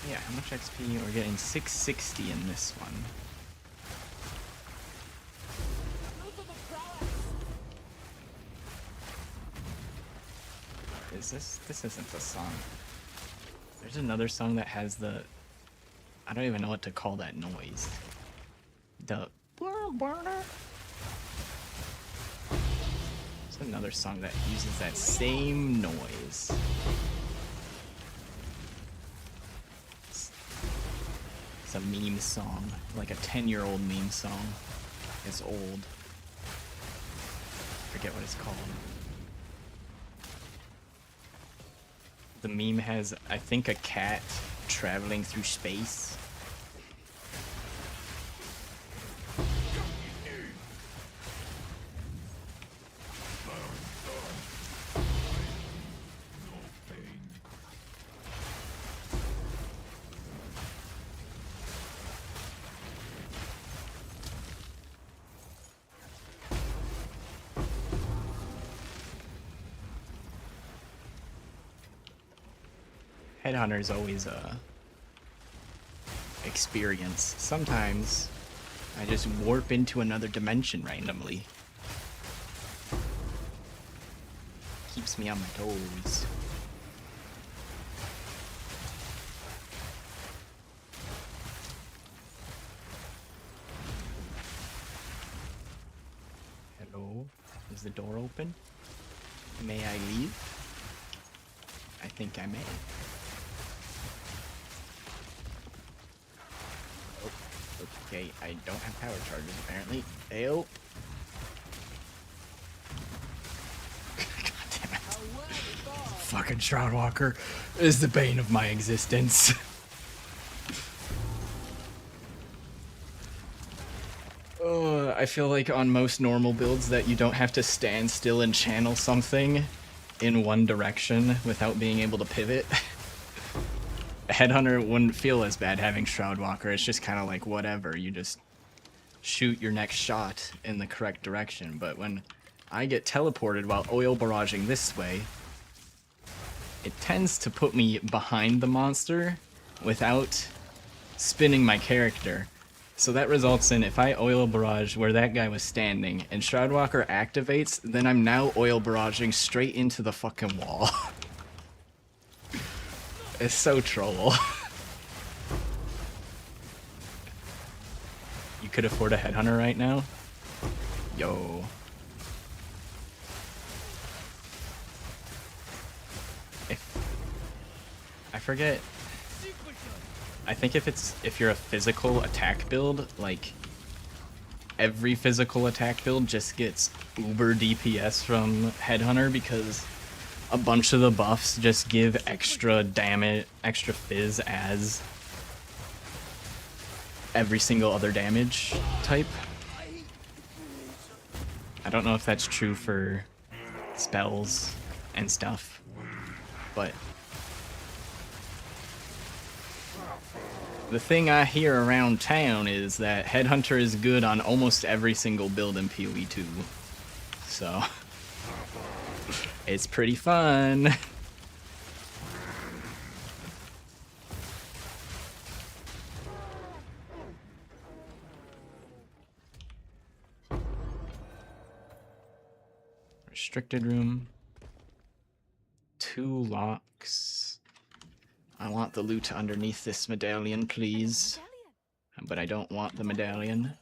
Yeah, how much XP? We're getting 660 in this one. Is this? This isn't the song. There's another song that has the... I don't even know what to call that noise. The... There's another song that uses that same noise. It's a meme song, like a 10-year-old meme song. It's old. Forget what it's called. The meme has, I think, a cat traveling through space. Headhunter's always a experience. Sometimes I just warp into another dimension randomly. Keeps me on my toes. Hello? Is the door open? May I leave? I think I may. Okay, I don't have power charges apparently. Ayo. God damn it. Fucking Shroudwalker is the bane of my existence. I feel like on most normal builds that you don't have to stand still and channel something in one direction without being able to pivot. Headhunter wouldn't feel as bad having Shroudwalker. It's just kind of like whatever. You just shoot your next shot in the correct direction. But when I get teleported while oil barraging this way, it tends to put me behind the monster without spinning my character. So that results in if I oil barrage where that guy was standing and Shroudwalker activates, then I'm now oil barraging straight into the fucking wall. It's so troll. You could afford a Headhunter right now? Yo. I forget. I think if you're a physical attack build, like every physical attack build just gets uber DPS from Headhunter because a bunch of the buffs just give extra damage, extra fizz as every single other damage type. I don't know if that's true for spells and stuff, but The thing I hear around town is that Headhunter is good on almost every single build in PoE 2. So, it's pretty fun. Restricted room. 2 locks. I want the loot underneath this medallion, please. But I don't want the medallion.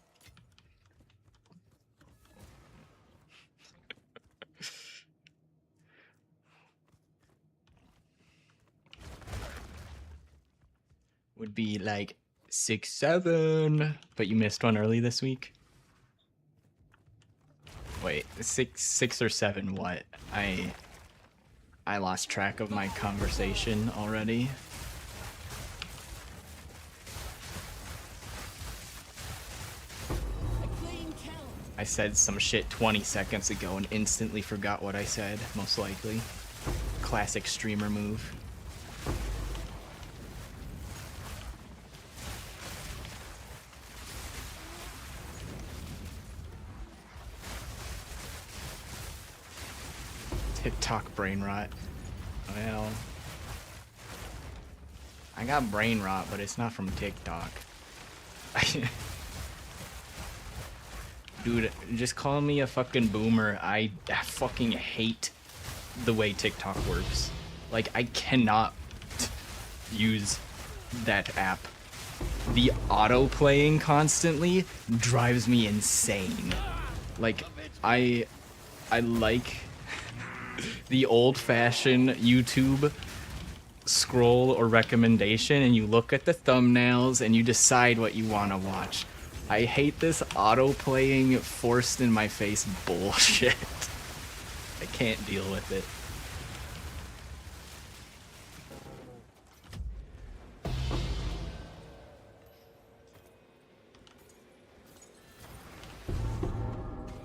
Would be like 6, 7. But you missed one early this week? Wait, 6 or 7 what? I lost track of my conversation already. I said some shit 20 seconds ago and instantly forgot what I said, most likely. Classic streamer move. TikTok brain rot. Well, I got brain rot, but it's not from TikTok. Dude, just call me a fucking boomer. I fucking hate the way TikTok works. Like, I cannot use that app. The auto-playing constantly drives me insane. Like, I like the old-fashioned YouTube scroll or recommendation, and you look at the thumbnails and you decide what you want to watch. I hate this auto-playing, forced in my face bullshit. I can't deal with it.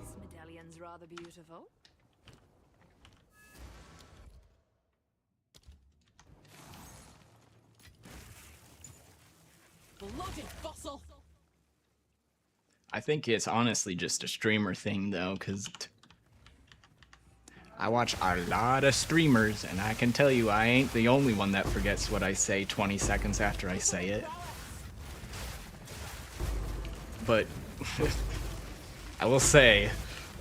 This medallion's rather beautiful. Bloody fossil! I think it's honestly just a streamer thing, though, because I watch a lot of streamers, and I can tell you I ain't the only one that forgets what I say 20 seconds after I say it. But I will say,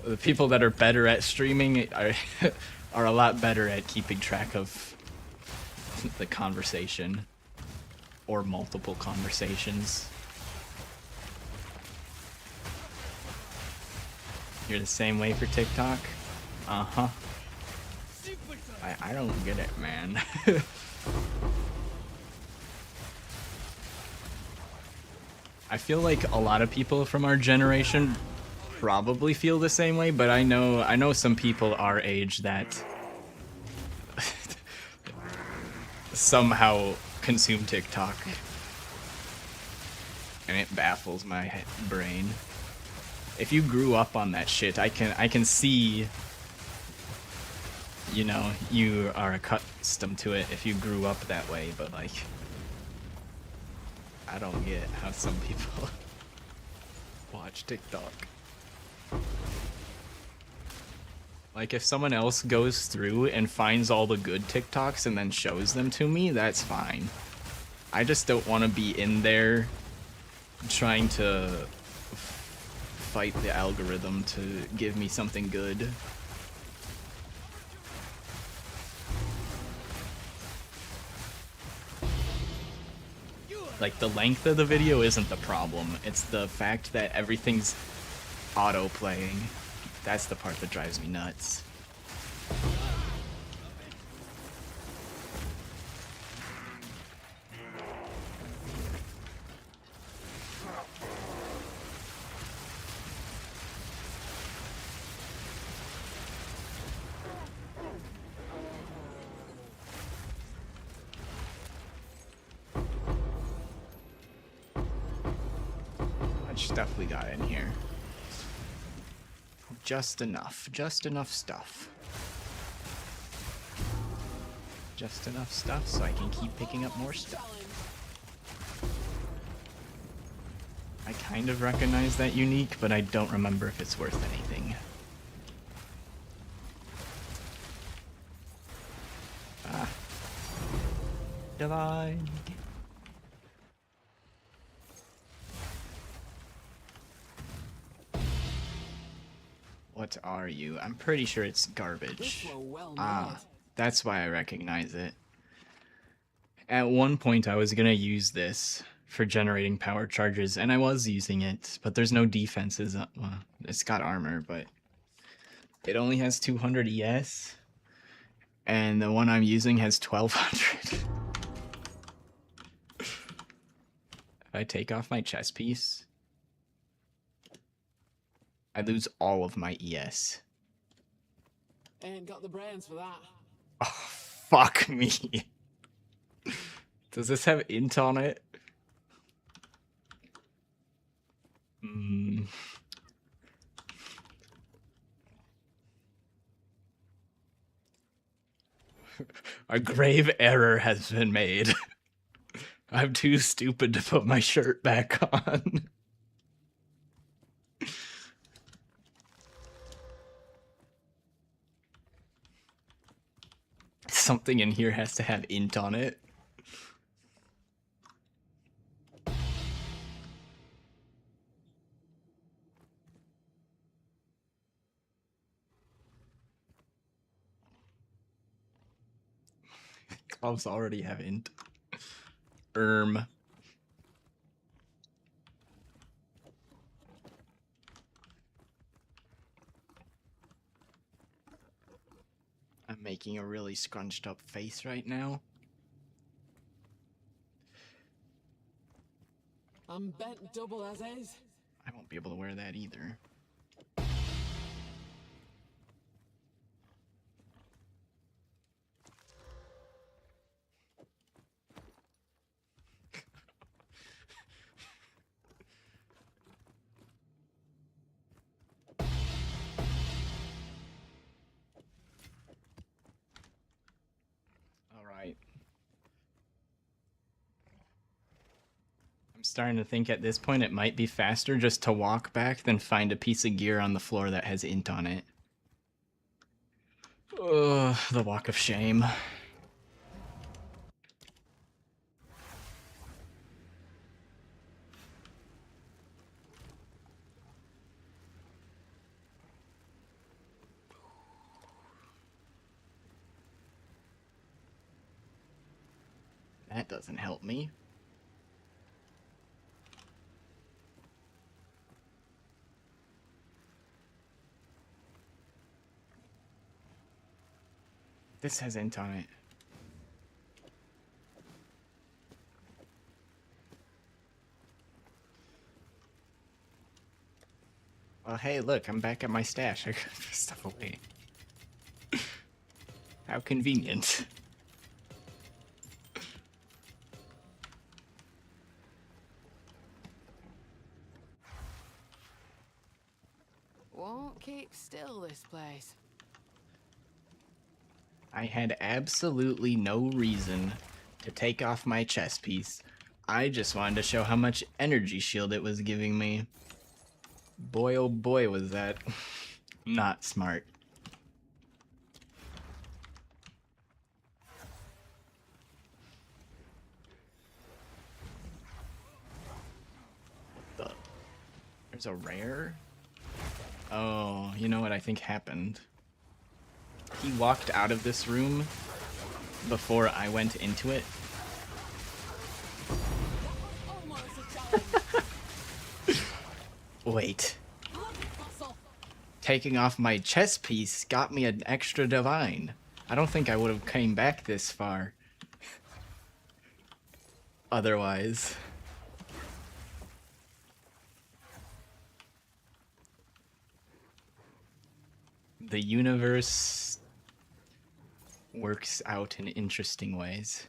the people that are better at streaming are a lot better at keeping track of the conversation, or multiple conversations. You're the same way for TikTok? Uh-huh. I don't get it, man. I feel like a lot of people from our generation probably feel the same way, but I know some people our age that somehow consume TikTok. And it baffles my brain. If you grew up on that shit, I can see, you know, you are accustomed to it if you grew up that way, but like, I don't get how some people watch TikTok. Like, if someone else goes through and finds all the good TikToks and then shows them to me, that's fine. I just don't want to be in there trying to fight the algorithm to give me something good. Like, the length of the video isn't the problem. It's the fact that everything's auto-playing. That's the part that drives me nuts. Stuff we got in here. Just enough stuff. Just enough stuff so I can keep picking up more stuff. I kind of recognize that unique, but I don't remember if it's worth anything. Ah. Divine. What are you? I'm pretty sure it's This garbage. were well made. Ah, that's why I recognize it. At one point, I was gonna use this for generating power charges, and I was using it, but there's no defenses. Well, it's got armor, but it only has 200 ES, and the one I'm using has 1200. If I take off my chest piece, I lose all of my ES. Ain't got the brains for that. Oh, fuck me. Does this have int on it? A grave error has been made. I'm too stupid to put my shirt back on. Something in here has to have int on it. Gloves already have int. I'm making a really scrunched up face right now. I'm bent double as is. I won't be able to wear that either. Alright. I'm starting to think at this point it might be faster just to walk back than find a piece of gear on the floor that has int on it. Ugh, the walk of shame. That doesn't help me. This has int on it. Well, hey, look, I'm back at my stash. I got this stuff away. How convenient. Won't keep still, this place. I had absolutely no reason to take off my chest piece. I just wanted to show how much energy shield it was giving me. Boy, oh boy, was that not smart. There's a rare? Oh, you know what I think happened? He walked out of this room before I went into it. Almost a challenge. Wait. Look, fossil. Taking off my chest piece got me an extra divine. I don't think I would have came back this far. Otherwise. The universe works out in interesting ways.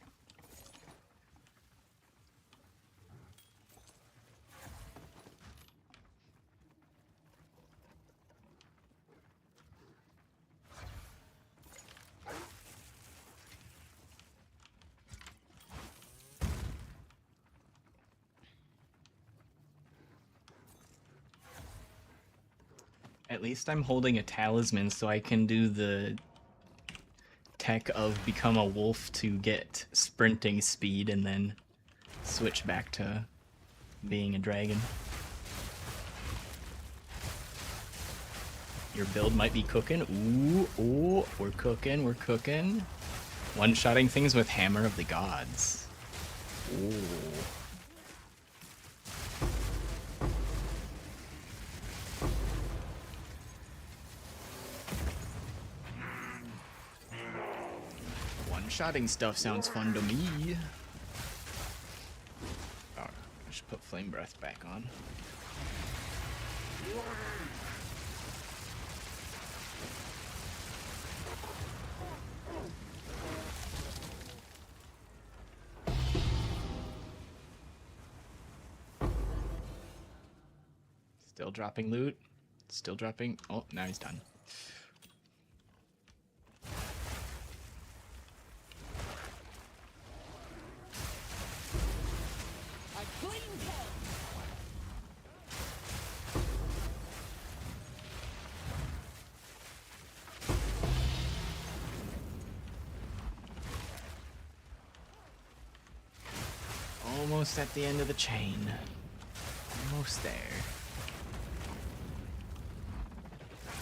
At least I'm holding a talisman so I can do the tech of become a wolf to get sprinting speed and then switch back to being a dragon. Your build might be cooking. Ooh, ooh, we're cooking, we're cooking. One-shotting things with Hammer of the Gods. Ooh. One-shotting stuff sounds fun to me. Oh, I should put Flame Breath back on. Still dropping loot. Still dropping. Oh, now he's done. A clean kill. Almost at the end of the chain. Almost there.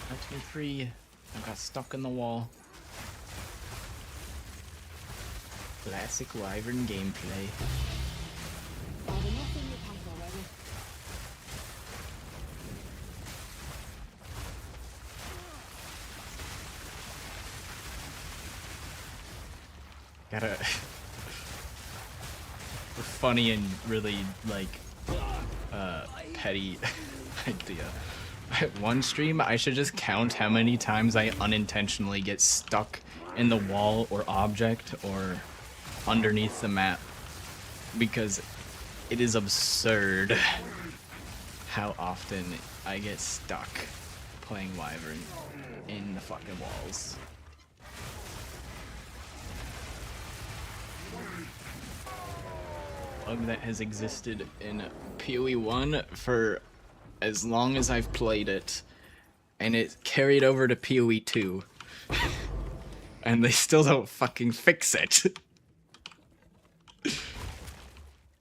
Let me free. I got stuck in the wall. Classic Wyvern gameplay. I've enough in the tank already. Got a funny and really like petty idea. One stream, I should just count how many times I unintentionally get stuck in the wall or object or underneath the map, because it is absurd how often I get stuck playing Wyvern in the fucking walls. Bug that has existed in PoE 1 for as long as I've played it, and it carried over to PoE 2. And they still don't fucking fix it.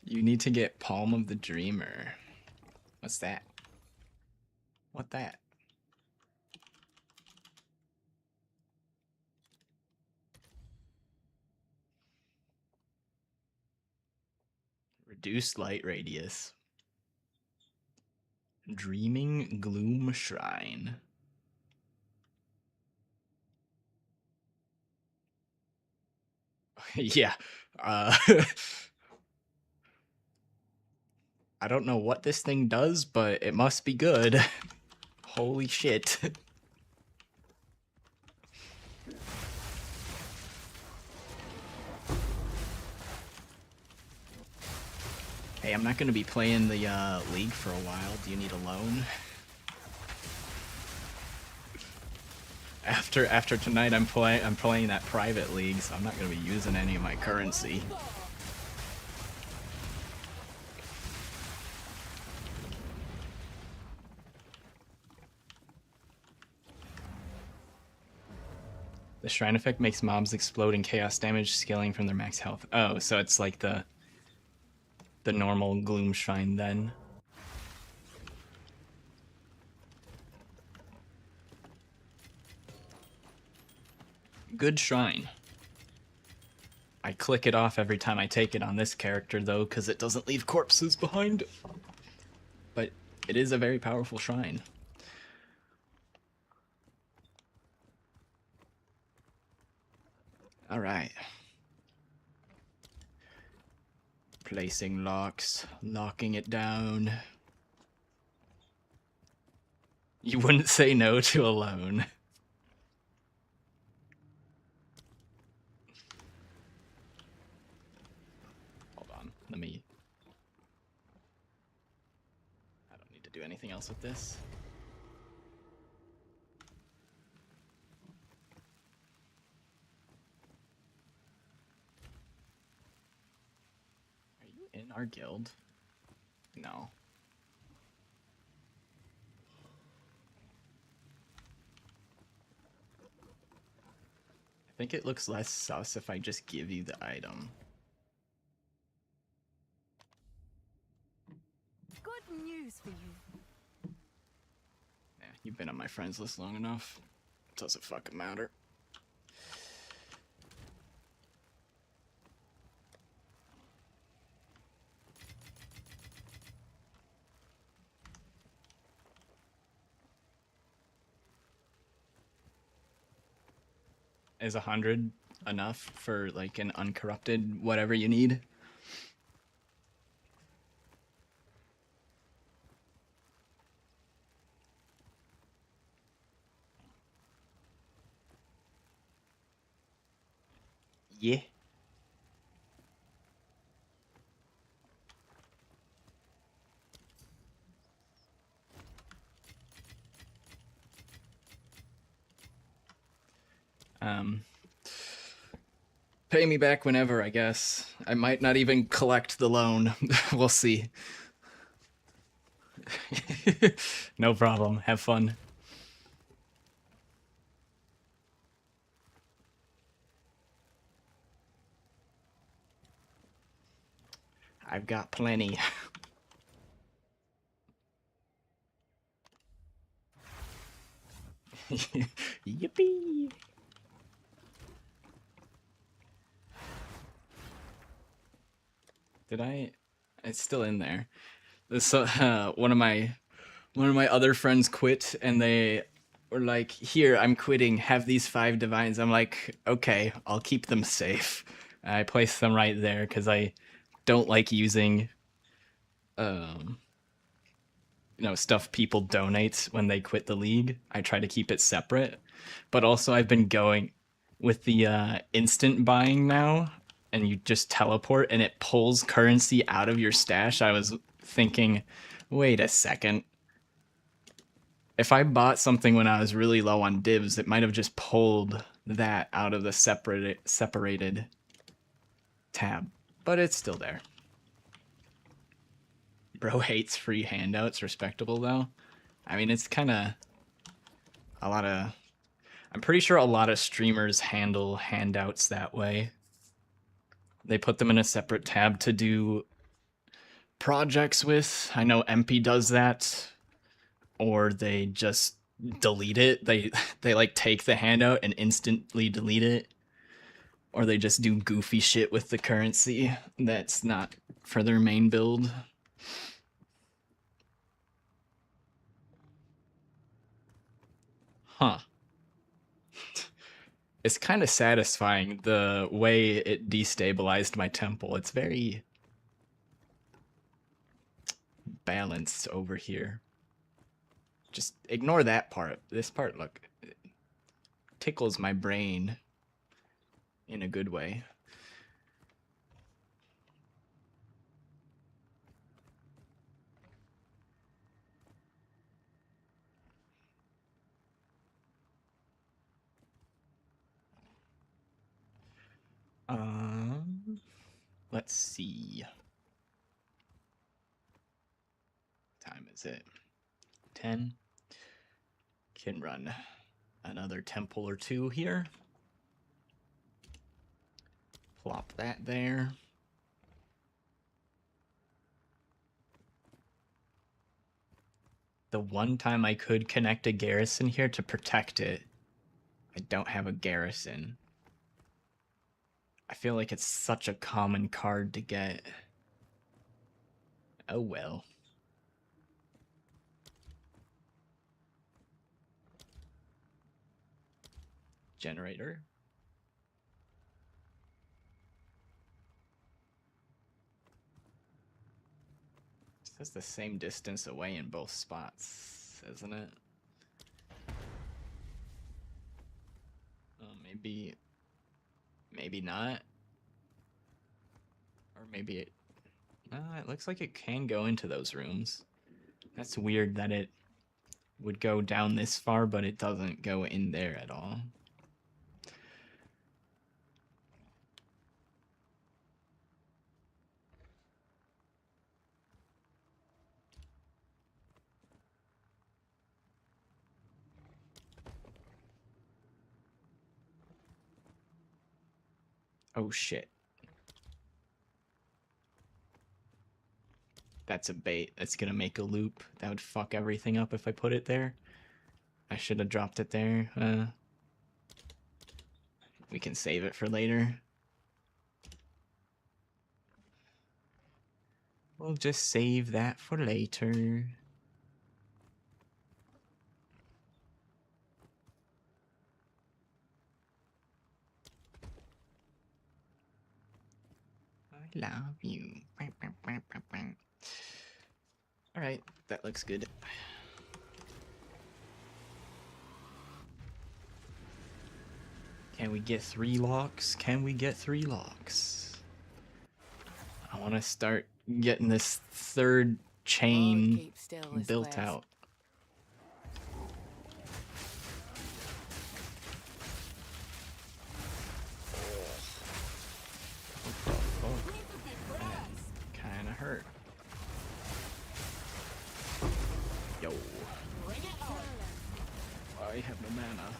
You need to get Palm of the Dreamer. What's that? What that? Reduced light radius. Dreaming Gloom Shrine. Yeah. I don't know what this thing does, but it must be good. Holy shit. Hey, I'm not gonna be playing the league for a while. Do you need a loan? After tonight, I'm playing that private league, so I'm not gonna be using any of my currency. The shrine effect makes mobs explode in chaos damage, scaling from their max health. Oh, so it's like the normal gloom shrine then. Good shrine. I click it off every time I take it on this character though, because it doesn't leave corpses behind. But it is a very powerful shrine. Alright. Placing locks, locking it down. You wouldn't say no to a loan. Hold on, let me... I don't need to do anything else with this. Are you in our guild? No. think it looks less sus if I just give you the item. Good news for you. Yeah, you've been on my friends list long enough. Doesn't fucking matter. Is 100 enough for like an uncorrupted whatever you need? Yeah. Pay me back whenever, I guess. I might not even collect the loan. We'll see. No problem. Have fun. I've got plenty. Yippee! Did I? It's still in there. This one of my other friends quit, and they were like, "Here, I'm quitting. Have these 5 divines." I'm like, "Okay, I'll keep them safe." I placed them right there because I don't like using, stuff people donate when they quit the league. I try to keep it separate, but also I've been going with the instant buying now, and you just teleport and it pulls currency out of your stash. I was thinking, wait a second. If I bought something when I was really low on divs, it might have just pulled that out of the separated tab, but it's still there. Bro hates free handouts. Respectable though. I mean, it's kind of a lot of. I'm pretty sure a lot of streamers handle handouts that way. They put them in a separate tab to do projects with. I know MP does that, or they just delete it. They like take the handout and instantly delete it, or they just do goofy shit with the currency that's not for their main build. Huh. It's kind of satisfying the way it destabilized my temple. It's very balanced over here. Just ignore that part. This part, look, tickles my brain in a good way. Let's see. What time is it? 10. Can run another temple or 2 here. Plop that there. The one time I could connect a garrison here to protect it, I don't have a garrison. I feel like it's such a common card to get. Oh well. Generator. It says the same distance away in both spots, isn't it? Maybe not. Or maybe it... it looks like it can go into those rooms. That's weird that it would go down this far, but it doesn't go in there at all. Oh shit. That's a bait. That's gonna make a loop. That would fuck everything up if I put it there. I should have dropped it there. We can save it for later. We'll just save that for later. I love you. Alright, that looks good. Can we get 3 locks? Can we get 3 locks? I want to start getting this third chain keep still, this built place. out. Kinda hurt. Yo. I have no mana.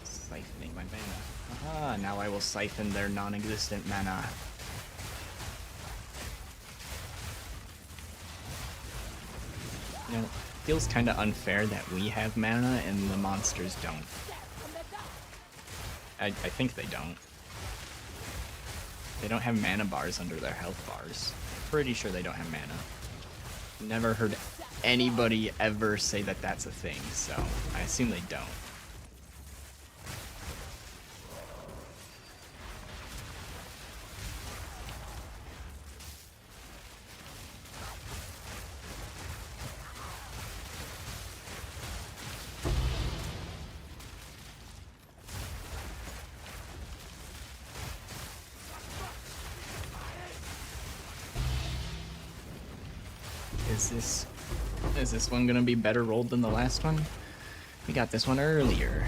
Siphoning my mana. Aha, now I will siphon their non-existent mana. You know, feels kinda unfair that we have mana and the monsters don't. I think they don't. They don't have mana bars under their health bars. Pretty sure they don't have mana. Never heard anybody ever say that that's a thing, so I assume they don't. Is this one gonna be better rolled than the last one? We got this one earlier.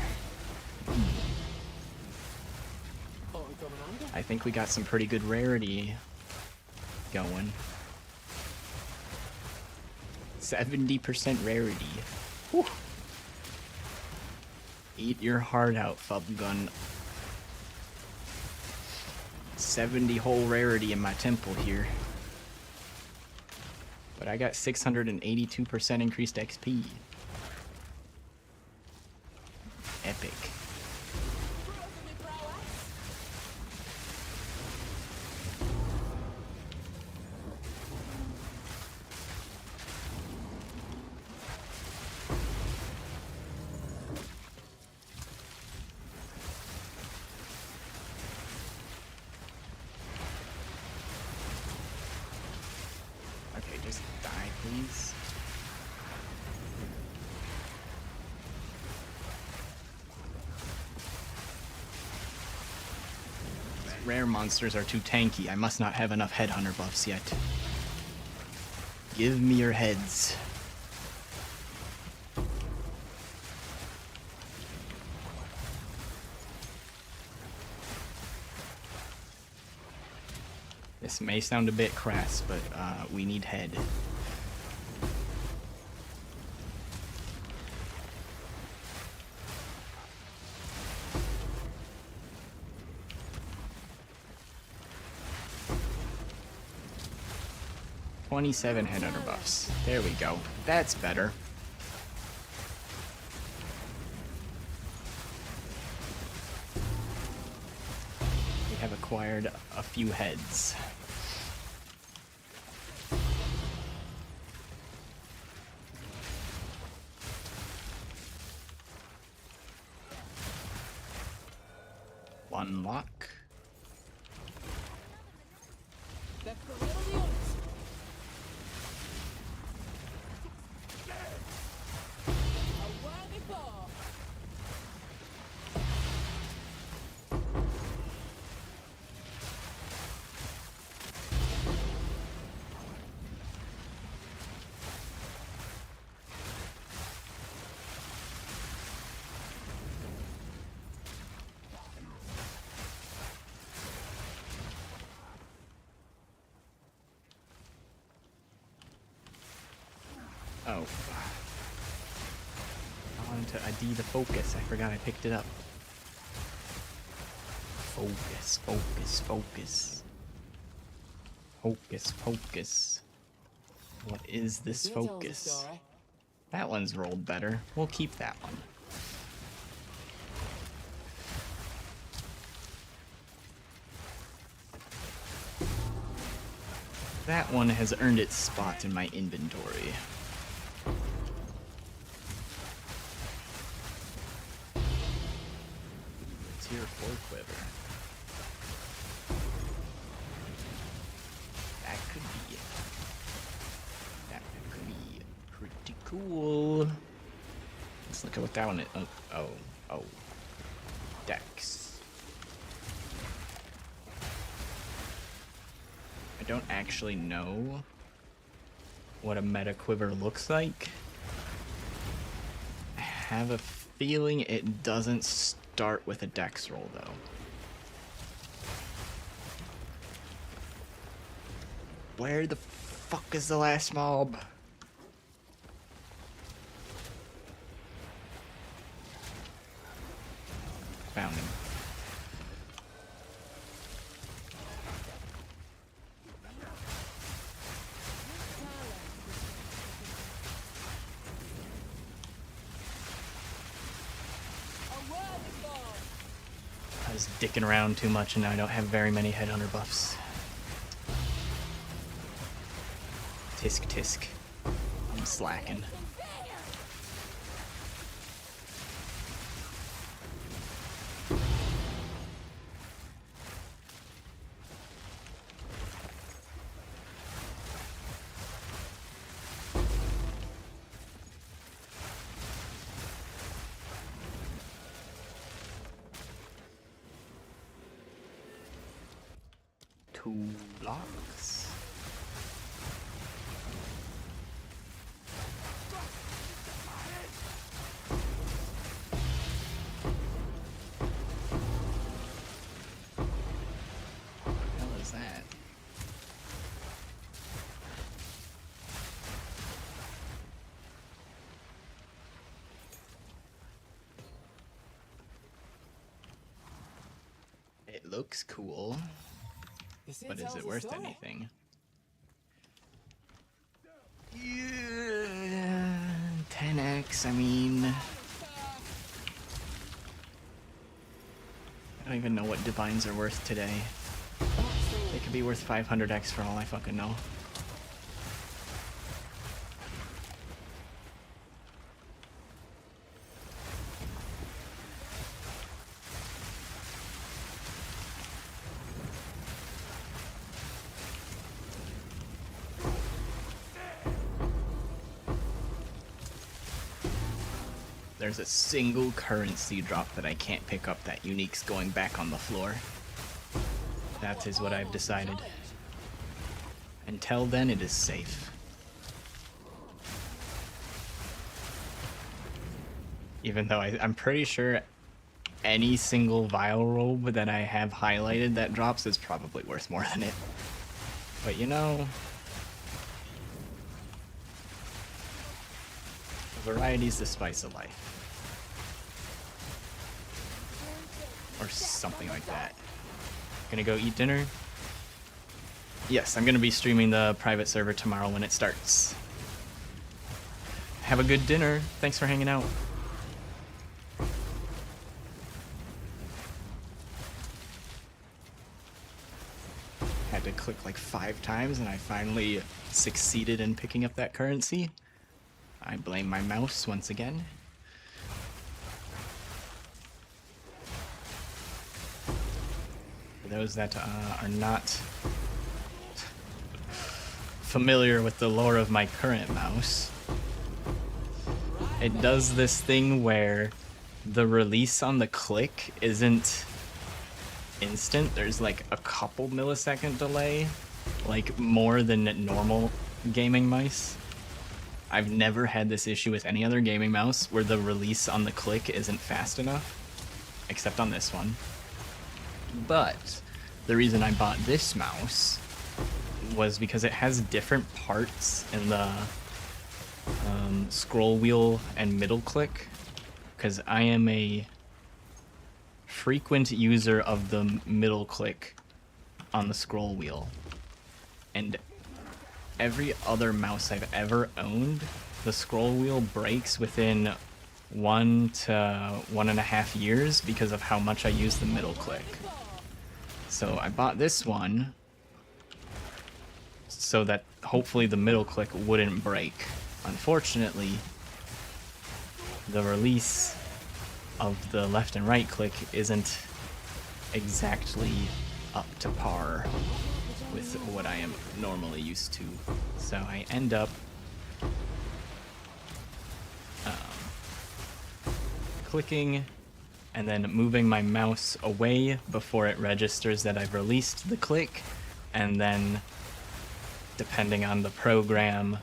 I think we got some pretty good rarity going. 70% rarity. Whew. Eat your heart out, Fubgun. 70 whole rarity in my temple here. But I got 682% increased XP. Epic. Just die, please. Rare monsters are too tanky. I must not have enough headhunter buffs yet. Give me your heads. This may sound a bit crass, but we need head. $27 headhunter buffs. There we go. That's better. We have acquired a few heads. One lock. Oh. I wanted to ID the focus. I forgot I picked it up. Focus, focus, focus. Focus, focus. What is this This here tells a focus? story. That one's rolled better. We'll keep that one. That one has earned its spot in my inventory. Tier 4 quiver. That could be it. That could be pretty cool. Let's look at what that one is. Oh. Dex. I don't actually know what a meta quiver looks like. I have a feeling it doesn't start with a dex roll though. Where the fuck is the last mob? Found him. I was dicking around too much and now I don't have very many headhunter buffs. Tisk tisk. I'm slacking. Two blocks. What the hell is that? It looks cool. This here But is tells it a worth story. anything? Yeah, 10x, I mean... I don't even know what divines are worth today. They could be worth 500x for all I fucking know. There's a single currency drop that I can't pick up. That unique's going back on the floor. That is what I've decided. Until then, it is safe. Even though I'm pretty sure any single vial robe that I have highlighted that drops is probably worth more than it. But you know, variety's the spice of life. Or something like that. Gonna go eat dinner? Yes, I'm gonna be streaming the private server tomorrow when it starts. Have a good dinner. Thanks for hanging out. Had to click like 5 times and I finally succeeded in picking up that currency. I blame my mouse once again. For those that are not familiar with the lore of my current mouse, it does this thing where the release on the click isn't instant. There's like a couple millisecond delay, like more than normal gaming mice. I've never had this issue with any other gaming mouse where the release on the click isn't fast enough, except on this one. But the reason I bought this mouse was because it has different parts in the scroll wheel and middle click, because I am a frequent user of the middle click on the scroll wheel. And every other mouse I've ever owned, the scroll wheel breaks within 1 to 1.5 years because of how much I use the middle click. So I bought this one so that hopefully the middle click wouldn't break. Unfortunately, the release of the left and right click isn't exactly up to par with what I am normally used to. So I end up clicking and then moving my mouse away before it registers that I've released the click, and then depending on the program,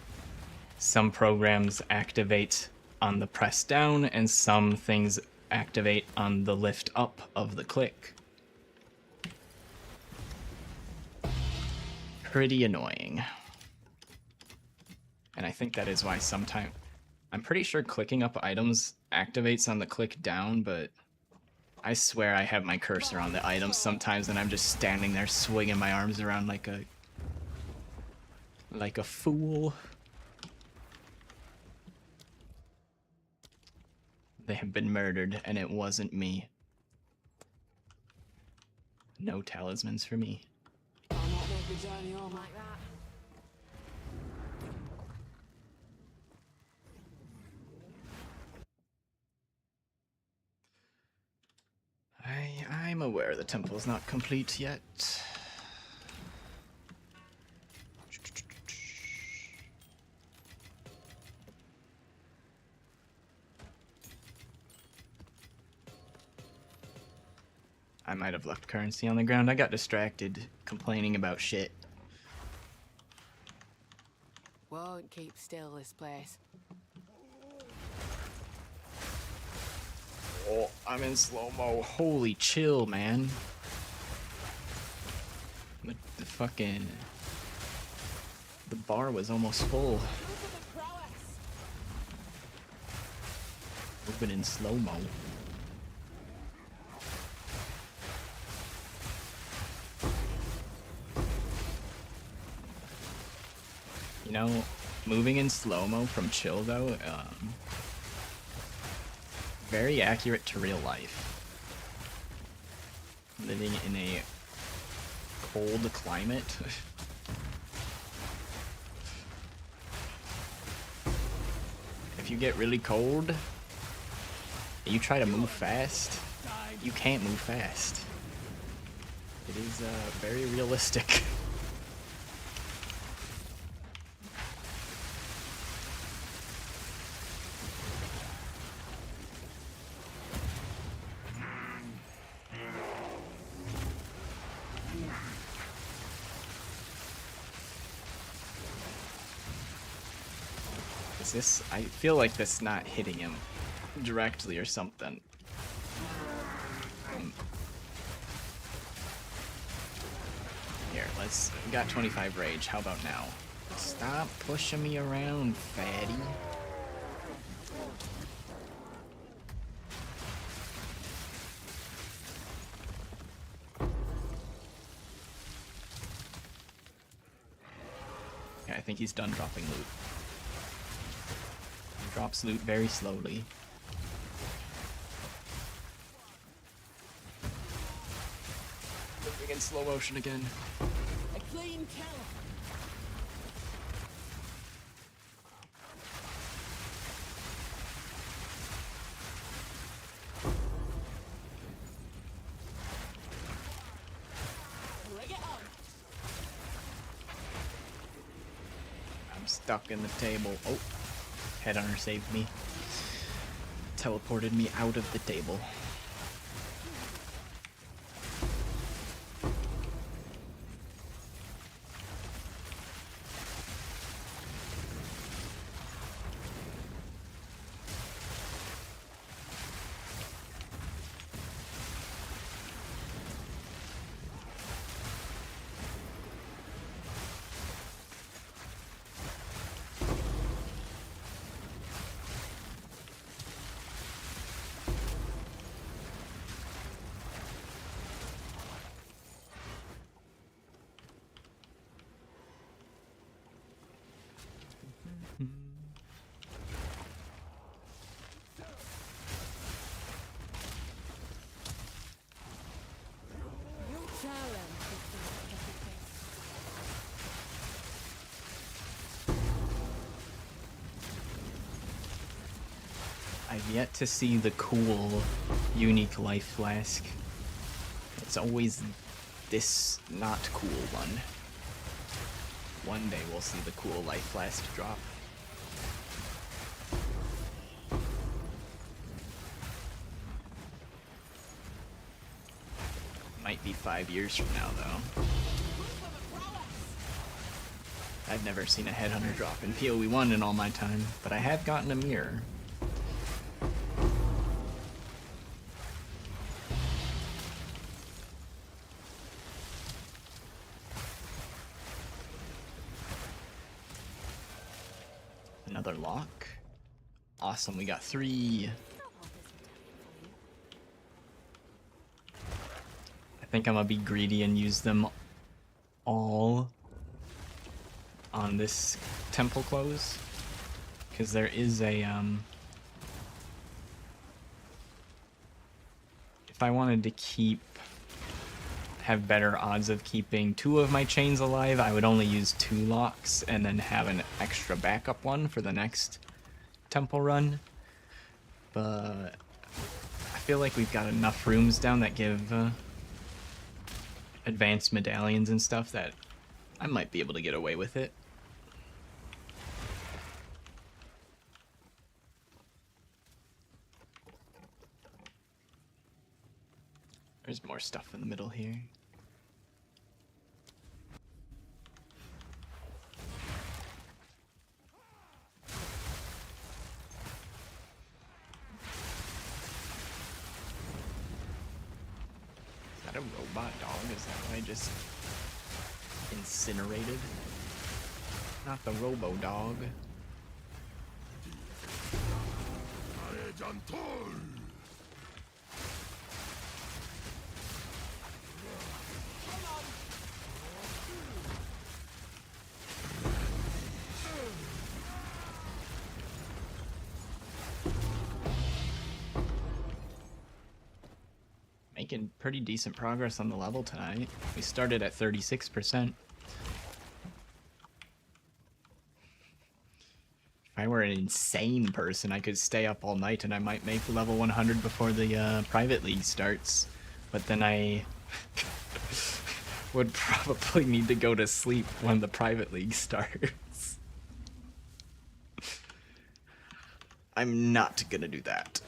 some programs activate on the press down and some things activate on the lift up of the click. Pretty annoying. And I think that is why sometimes, I'm pretty sure clicking up items activates on the click down, but I swear I have my cursor on the items sometimes and I'm just standing there swinging my arms around like a fool. They have been murdered and it wasn't me. No talismans for me. I might make the journey home like that. I'm aware the temple is not complete yet. I might have left currency on the ground. I got distracted complaining about shit. Won't keep still, this place. Oh, I'm in slow-mo. Holy chill, man. The fucking... The bar was almost full. Moving in slow-mo. You know, moving in slow-mo from chill, though, very accurate to real life. Living in a cold climate. If you get really cold, and you try to move fast, you can't move fast. It is very realistic. This, I feel like this not hitting him directly or something. Here, let's, we got 25 rage, how about now? Stop pushing me around, fatty. Yeah, I think he's done dropping loot. Drops loot very slowly. Moving in slow motion again. A clean kill. Bring it on. I'm stuck in the table. Oh. Headhunter saved me. Teleported me out of the table. I've yet to see the cool, unique life flask. It's always this not cool one. One day we'll see the cool life flask drop. Might be 5 years from now, though. I've never seen a headhunter drop in PoE 1 in all my time, but I have gotten a mirror. Another lock. Awesome, we got 3. I think I'm gonna be greedy and use them all on this temple close, because there is a if I wanted to have better odds of keeping 2 of my chains alive, I would only use 2 locks and then have an extra backup one for the next temple run. But I feel like we've got enough rooms down that give advanced medallions and stuff that I might be able to get away with it. There's more stuff in the middle here. Is that a robot dog? Is that what I just incinerated? Not the robo dog. Making pretty decent progress on the level tonight. We started at 36%. If I were an insane person, I could stay up all night and I might make level 100 before the private league starts. But then I would probably need to go to sleep when the private league starts. I'm not gonna do that.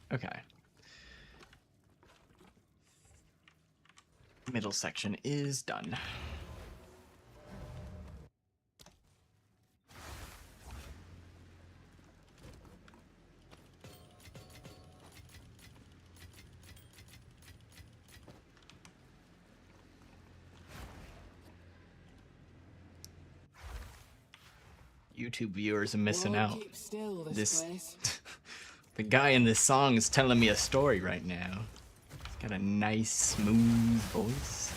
Okay. Middle section is done. YouTube viewers are missing Won't out. keep still, This place. the guy in this song is telling me a story right now. He's got a nice, smooth voice.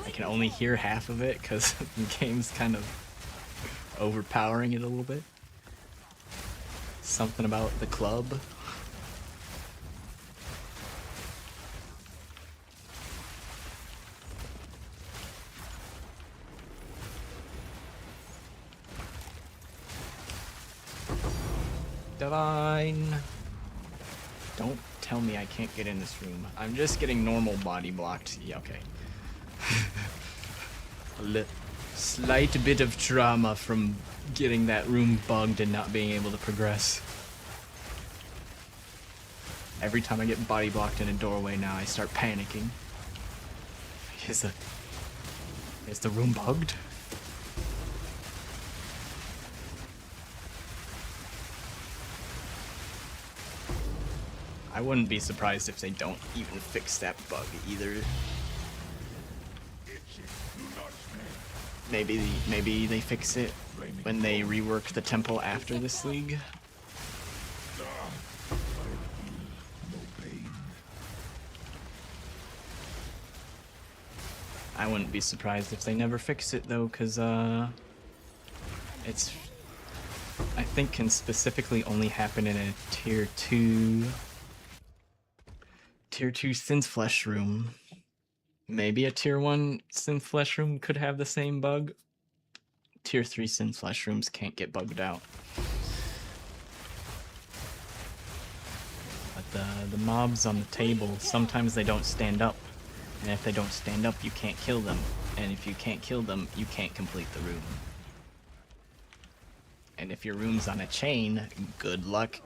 I can only hear half of it because the game's kind of overpowering it a little bit. Something about the club. Divine. Don't tell me I can't get in this room. I'm just getting normal body blocked. Yeah, okay. Slight bit of trauma from getting that room bugged and not being able to progress. Every time I get body blocked in a doorway now, I start panicking. Is the room bugged? I wouldn't be surprised if they don't even fix that bug either. Maybe they fix it when they rework the temple after this league. I wouldn't be surprised if they never fix it though, cause it's I think can specifically only happen in a tier 2 synth flesh room. Maybe a tier 1 synth flesh room could have the same bug. Tier 3 synth flesh rooms can't get bugged out. But the mobs on the table, sometimes they don't stand up. And if they don't stand up, you can't kill them. And if you can't kill them, you can't complete the room. And if your room's on a chain, good luck.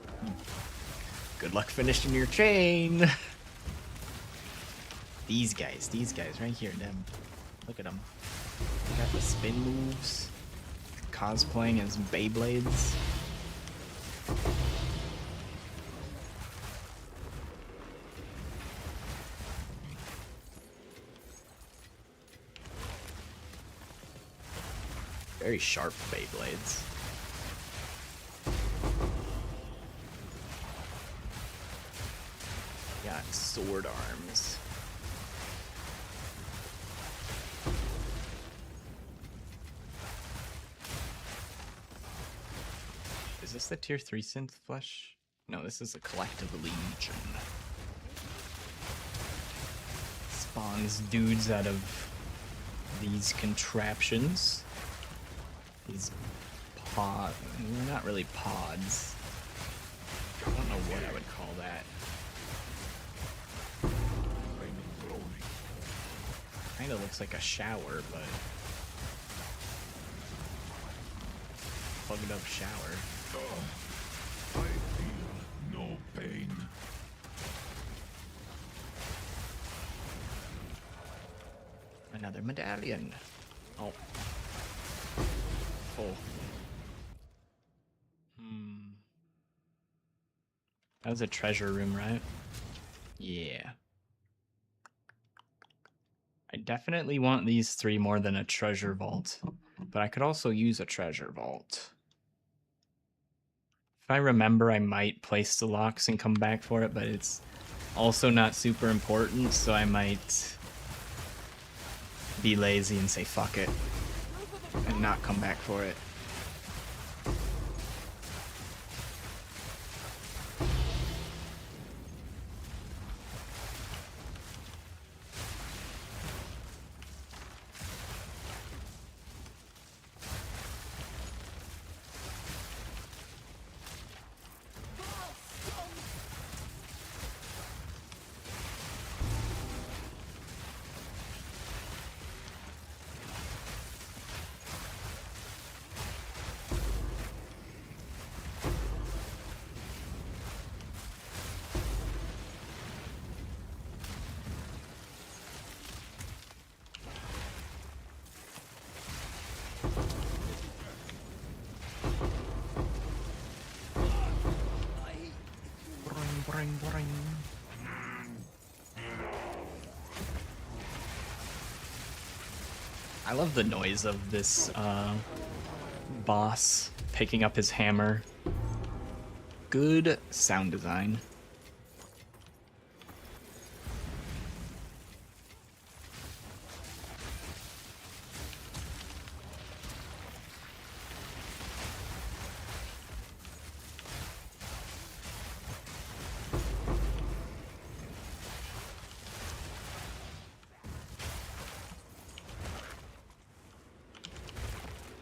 Good luck finishing your chain. These guys right here, them. Look at them. They got the spin moves. Cosplaying as Beyblades. Very sharp Beyblades. Got sword arms. Is this the tier 3 synth flesh? No, this is a collective legion. Spawns dudes out of these contraptions. These not really pods. I don't know what I would call that. Kinda looks like a shower, but plugged up shower. I feel no pain. Another medallion. Oh. Full. That was a treasure room, right? Yeah. I definitely want these 3 more than a treasure vault, but I could also use a treasure vault. If I remember, I might place the locks and come back for it, but it's also not super important, so I might be lazy and say fuck it and not come back for it. I love the noise of this boss picking up his hammer. Good sound design.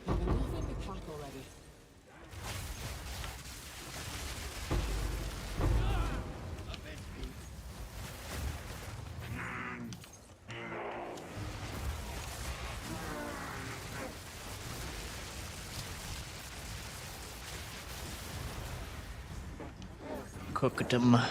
Have enough in the pack already. Cooked him. I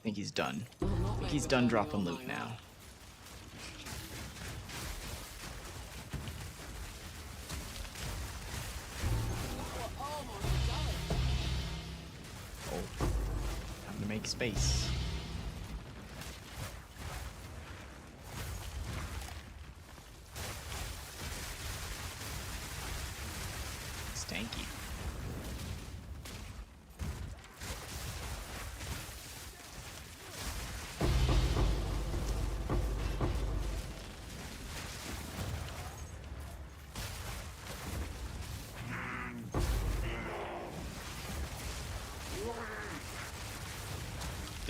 think he's done. I think he's done dropping loot now. Oh, time to make space. It's tanky.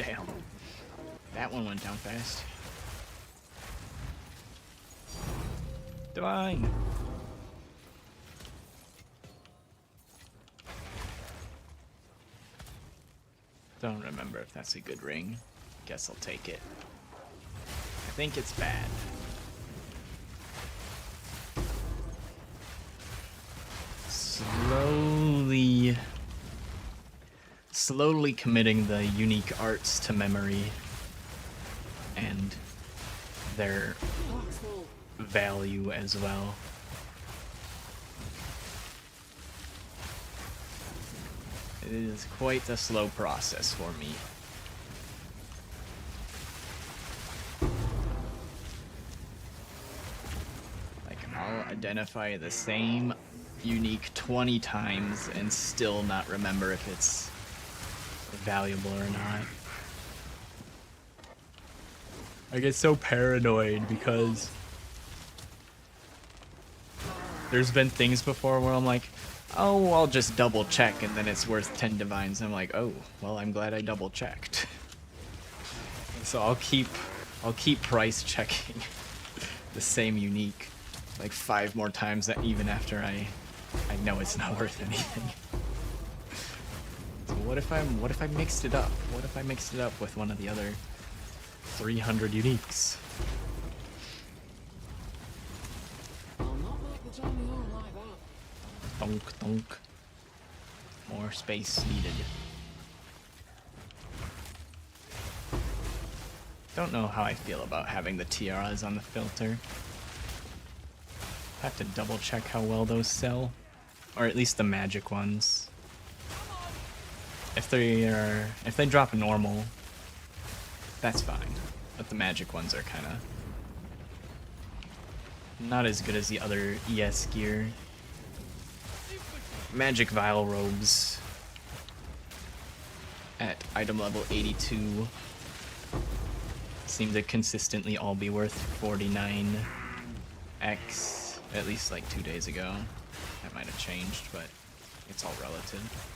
Damn. That one went down fast. Divine! Don't remember if that's a good ring. Guess I'll take it. I think it's bad. Slowly committing the unique arts to memory and their value as well. It is quite a slow process for me. Like, I'll identify the same unique 20 times and still not remember if it's valuable or not. I get so paranoid because there's been things before where I'm like, oh, I'll just double check and then it's worth 10 divines. I'm like, oh, well, I'm glad I double checked. So I'll keep price checking the same unique like 5 more times that even after I know it's not worth anything. So what if I mixed it up? What if I mixed it up with one of the other 300 uniques? I'll not make the journey home like that. Donk, donk. More space needed. Don't know how I feel about having the tiaras on the filter. Have to double check how well those sell. Or at least the magic ones. If they drop normal, that's fine. But the magic ones are kinda not as good as the other ES gear. Magic vial robes at item level 82 seem to consistently all be worth 49x, at least like 2 days ago. That might have changed, but it's all relative.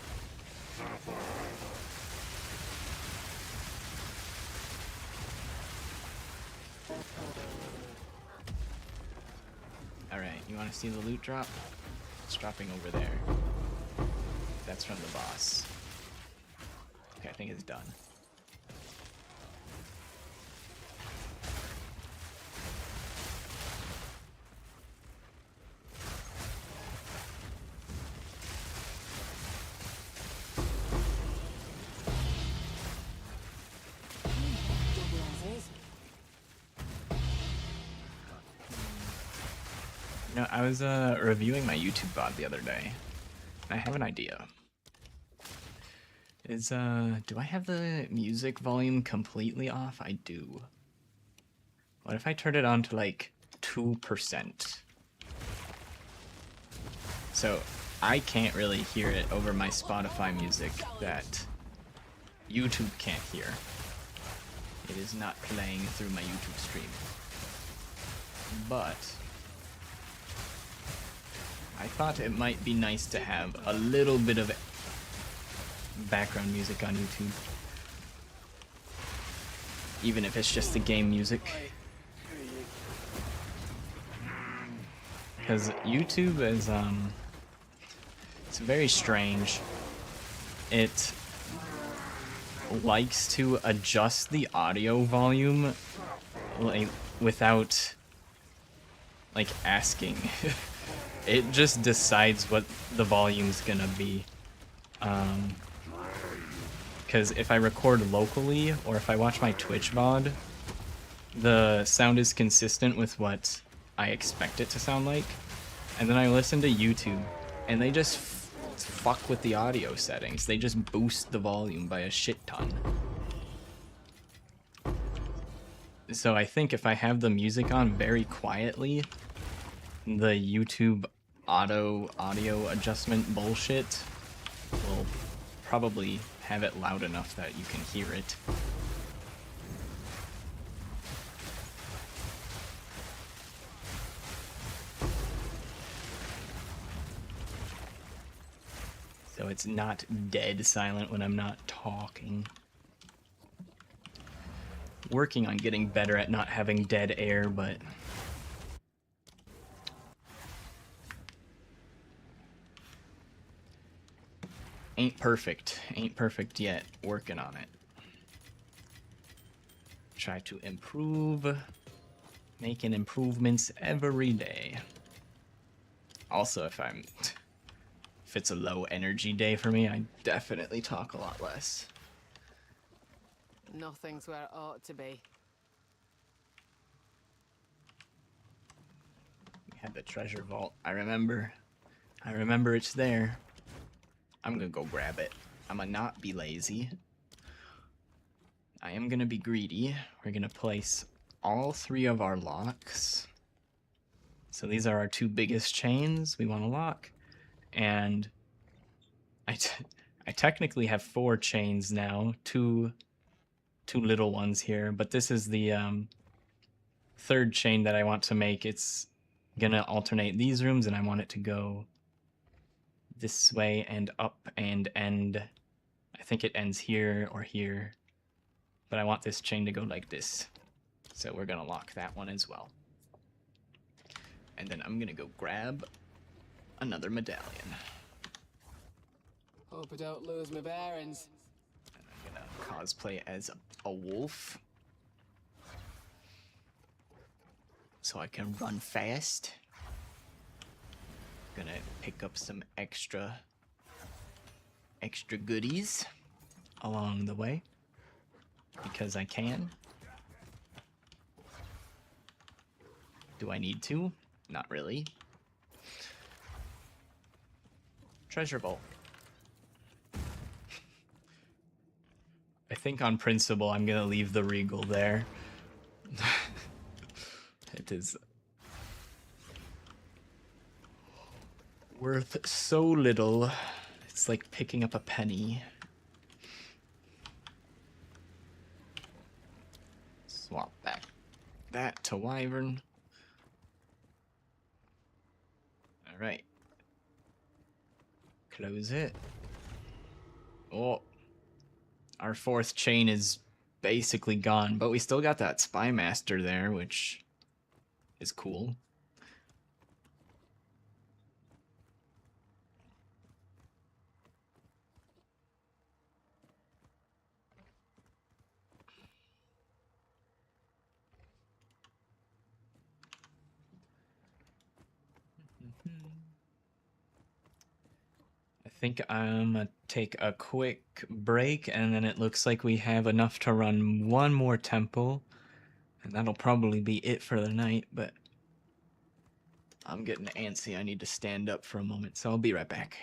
Alright, you want to see the loot drop? It's dropping over there. That's from the boss. Okay, I think it's done. Double as is. You know, I was reviewing my YouTube VOD the other day, and I have an idea. Do I have the music volume completely off? I do. What if I turn it on to like 2%? So I can't really hear it over my Spotify music that YouTube can't hear. It is not playing through my YouTube stream. But I thought it might be nice to have a little bit of background music on YouTube. Even if it's just the game music. Because YouTube is, it's very strange. It likes to adjust the audio volume, like, without, like, asking. It just decides what the volume's gonna be. Because if I record locally, or if I watch my Twitch VOD, the sound is consistent with what I expect it to sound like. And then I listen to YouTube, and they just fuck with the audio settings. They just boost the volume by a shit ton. So I think if I have the music on very quietly, the YouTube audio adjustment bullshit will probably have it loud enough that you can hear it. So it's not dead silent when I'm not talking. working on getting better at not having dead air, but ain't perfect. Ain't perfect yet. Working on it. Try to improve. Making improvements every day. Also, if it's a low energy day for me, I definitely talk a lot less. Nothing's where it ought to be. We had the treasure vault. I remember it's there. I'm gonna go grab it. I'm gonna not be lazy. I am gonna be greedy. We're gonna place all 3 of our locks. So these are our 2 biggest chains we want to lock. And I technically have 4 chains now. Two little ones here. But this is the 3rd chain that I want to make. It's gonna alternate these rooms, and I want it to go this way and up and end. I think it ends here or here. But I want this chain to go like this. So we're gonna lock that one as well. And then I'm gonna go grab another medallion. Hope I don't lose my bearings. And I'm gonna cosplay as a wolf. So I can run fast. Gonna pick up some extra goodies along the way. Because I can. Do I need to? Not really. Treasure vault. I think on principle I'm gonna leave the regal there. It is worth so little. It's like picking up a penny. Swap back that to Wyvern. Alright. Close it. Oh. Our 4th chain is basically gone, but we still got that Spy Master there, which is cool. I think I'm gonna take a quick break, and then it looks like we have enough to run 1 more temple, and that'll probably be it for the night, but I'm getting antsy. I need to stand up for a moment, so I'll be right back.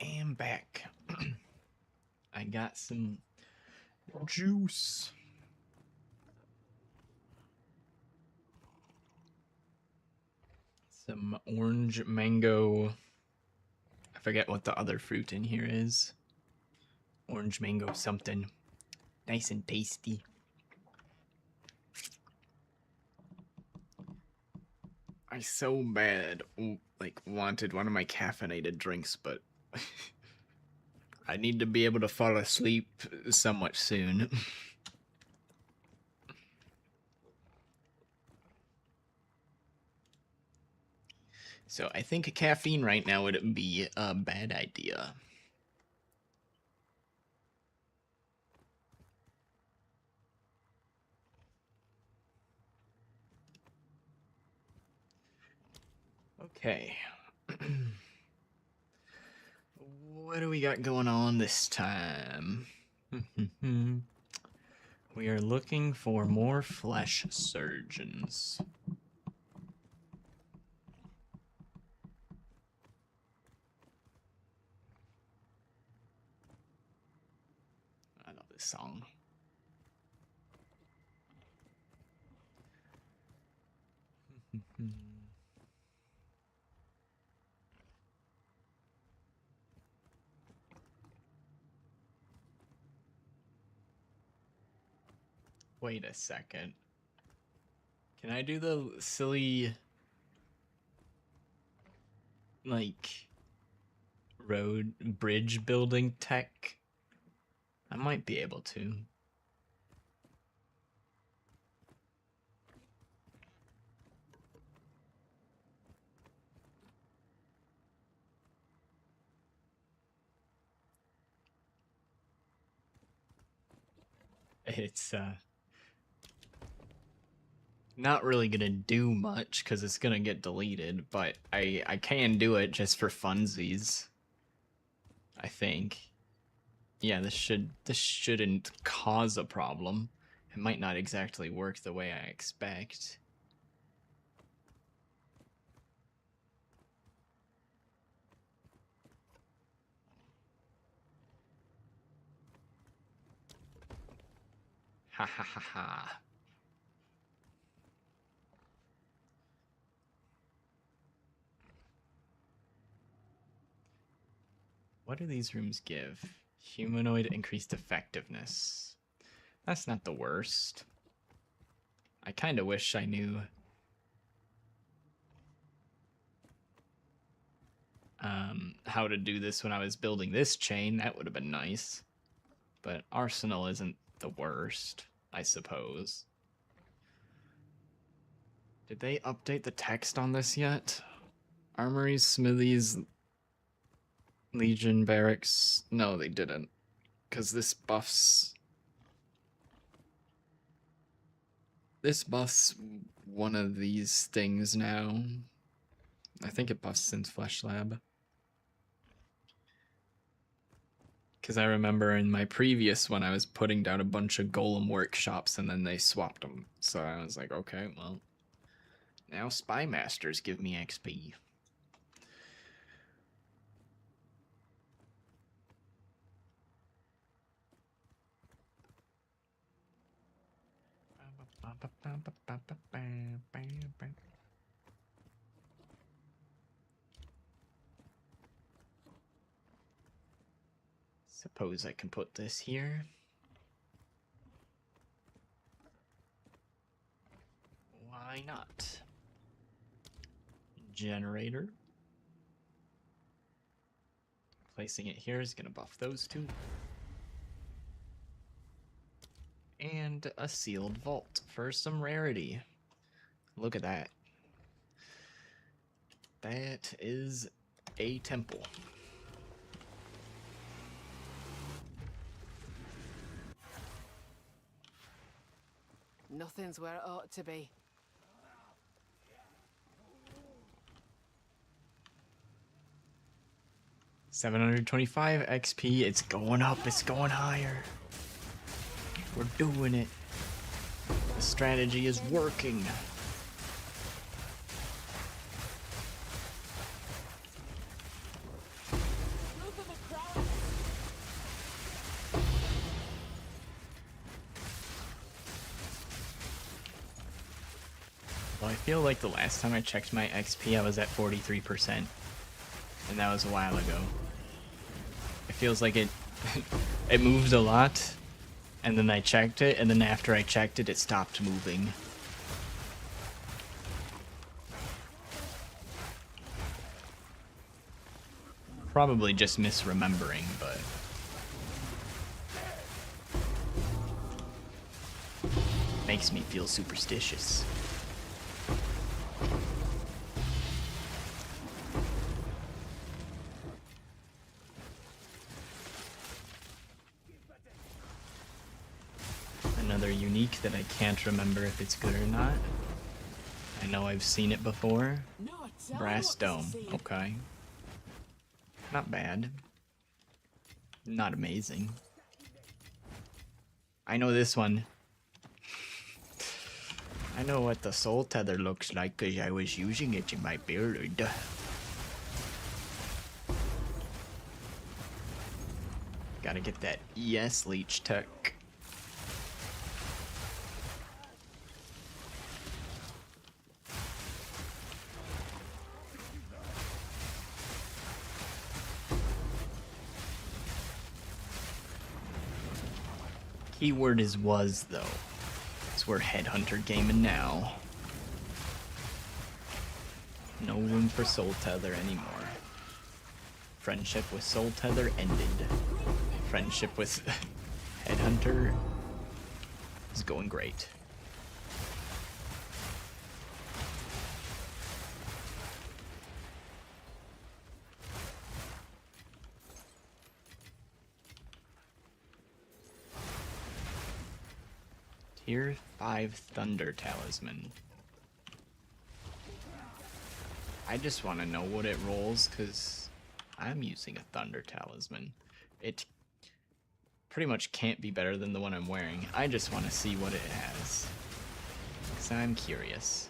am back. I got some juice. Some orange mango. I forget what the other fruit in here is. Orange mango something. Nice and tasty. I so bad wanted one of my caffeinated drinks, but I need to be able to fall asleep somewhat soon. So I think caffeine right now would be a bad idea. Okay. What do we got going on this time? We are looking for more flesh surgeons. I love this song. Wait a second. Can I do the silly, road bridge building tech? I might be able to. It's not really gonna do much because it's gonna get deleted, but I can do it just for funsies. I think. Yeah, this shouldn't cause a problem. It might not exactly work the way I expect. Ha ha ha ha. What do these rooms give? Humanoid increased effectiveness. That's not the worst. I kind of wish I knew how to do this when I was building this chain. That would have been nice. But Arsenal isn't the worst, I suppose. Did they update the text on this yet? Armories, smithies, Legion barracks. No, they didn't. Because this buffs one of these things now. I think it buffs Synth Flesh Lab. Because I remember in my previous one, I was putting down a bunch of golem workshops and then they swapped them. So I was like, okay, well, now Spy Masters give me XP. Suppose I can put this here. Why not? Generator. Placing it here is going to buff those two. And a sealed vault for some rarity. Look at that. That is a temple. Nothing's where it ought to be. $725 XP. It's going up. It's going higher. We're doing it. The strategy is working. I feel like the last time I checked my XP, I was at 43%. And that was a while ago. It feels like it it moved a lot, and then I checked it, and then after I checked it, it stopped moving. Probably just misremembering, but... makes me feel superstitious. Another unique that I can't remember if it's good or not. I know I've seen it before. No, tell me Brass what dome. to see. Okay. Not bad. Not amazing. I know this one. I know what the soul tether looks like because I was using it in my build. Gotta get that ES leech tech. Keyword is was, though. So we're headhunter gaming now. No room for soul tether anymore. Friendship with soul tether ended. Friendship with headhunter is going great. Tier 5 Thunder Talisman. I just want to know what it rolls, because I'm using a Thunder Talisman. It pretty much can't be better than the one I'm wearing. I just want to see what it has, because I'm curious.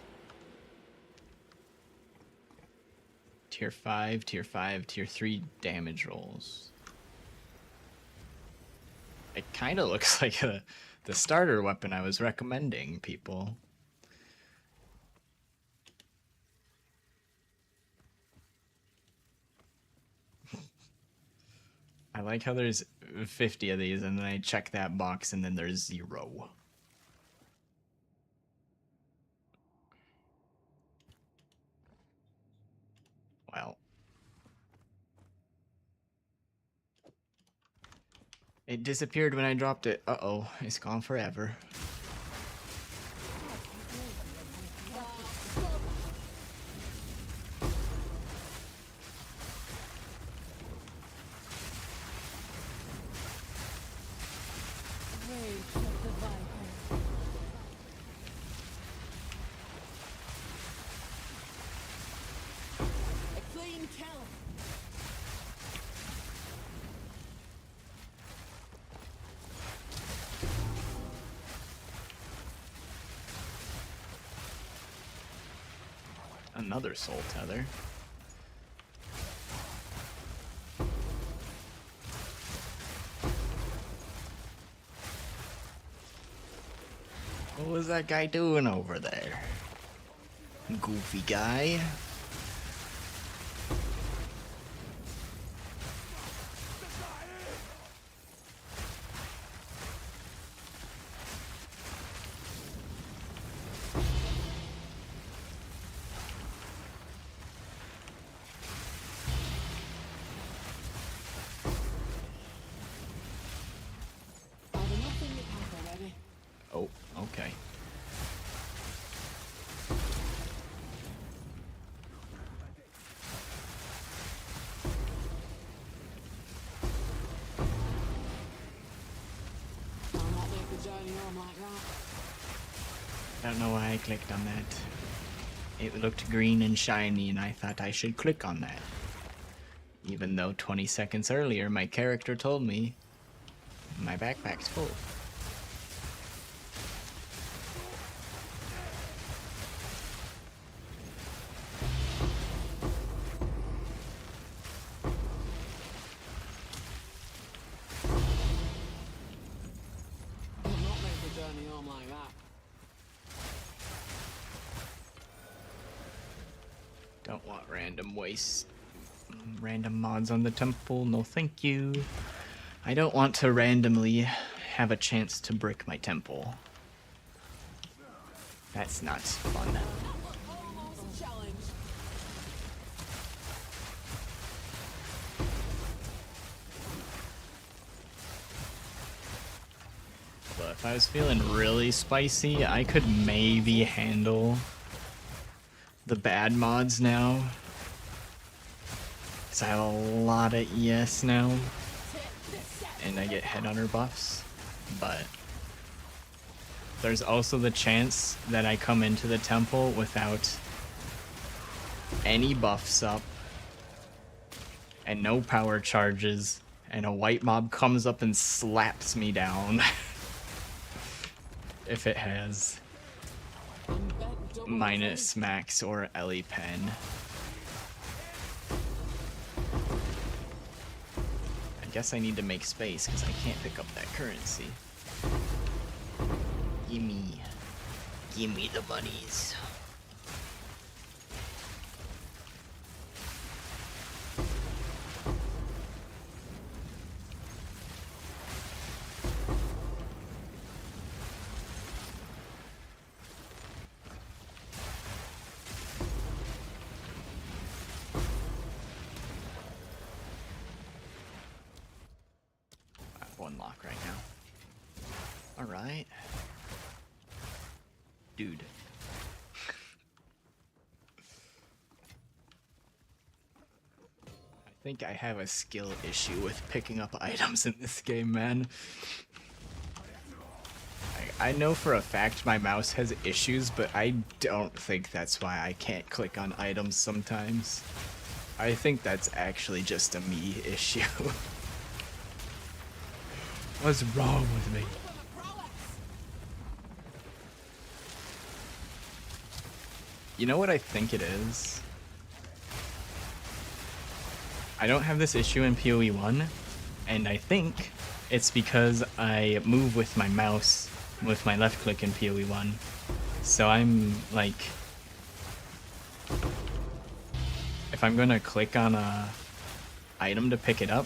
Tier 5, Tier 5, Tier 3 damage rolls. It kind of looks like the starter weapon I was recommending people. I like how there's 50 of these and then I check that box and then there's 0. Well. It disappeared when I dropped it. Uh-oh, it's gone forever. Rage of the Viper. A clean kill. Another soul tether. What was that guy doing over there? Goofy guy. Are there nothing you pack already? Oh, okay. I'll not make the journey home like that. I don't know why I clicked on that. It looked green and shiny and I thought I should click on that. Even though 20 seconds earlier my character told me my backpack's full. I'll not make the journey home like that. don't want random mods on the temple. No, thank you. I don't want to randomly have a chance to brick my temple. That's not fun. Almost a challenge. But if I was feeling really spicy, I could maybe handle the bad mods now. Because I have a lot of ES now. And I get headhunter buffs. But there's also the chance that I come into the temple without any buffs up and no power charges, and a white mob comes up and slaps me down. If it has minus max or Ellie pen. I guess I need to make space because I can't pick up that currency. Gimme the monies. I have one lock right now. Alright. Dude. I think I have a skill issue with picking up items in this game, man. I know for a fact my mouse has issues, but I don't think that's why I can't click on items sometimes. I think that's actually just a me issue. What's wrong with me? You know what I think it is? I don't have this issue in PoE 1, and I think it's because I move with my mouse, with my left click in PoE 1. So I'm like, if I'm gonna click on a item to pick it up,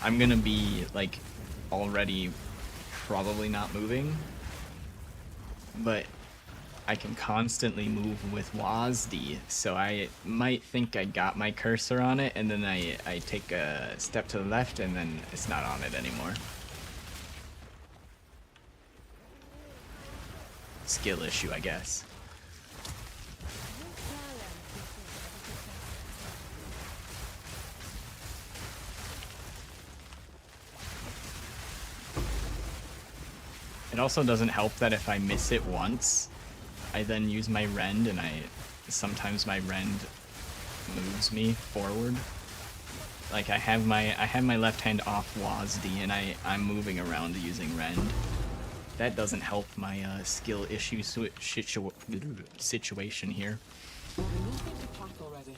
I'm gonna be like already probably not moving, but I can constantly move with WASD, so I might think I got my cursor on it, and then I take a step to the left, and then it's not on it anymore. Skill issue, I guess. It also doesn't help that if I miss it once, I then use my rend, and sometimes my rend moves me forward. Like I have my left hand off WASD, and I'm moving around using rend. That doesn't help my skill issue situation here. Nothing to pack already.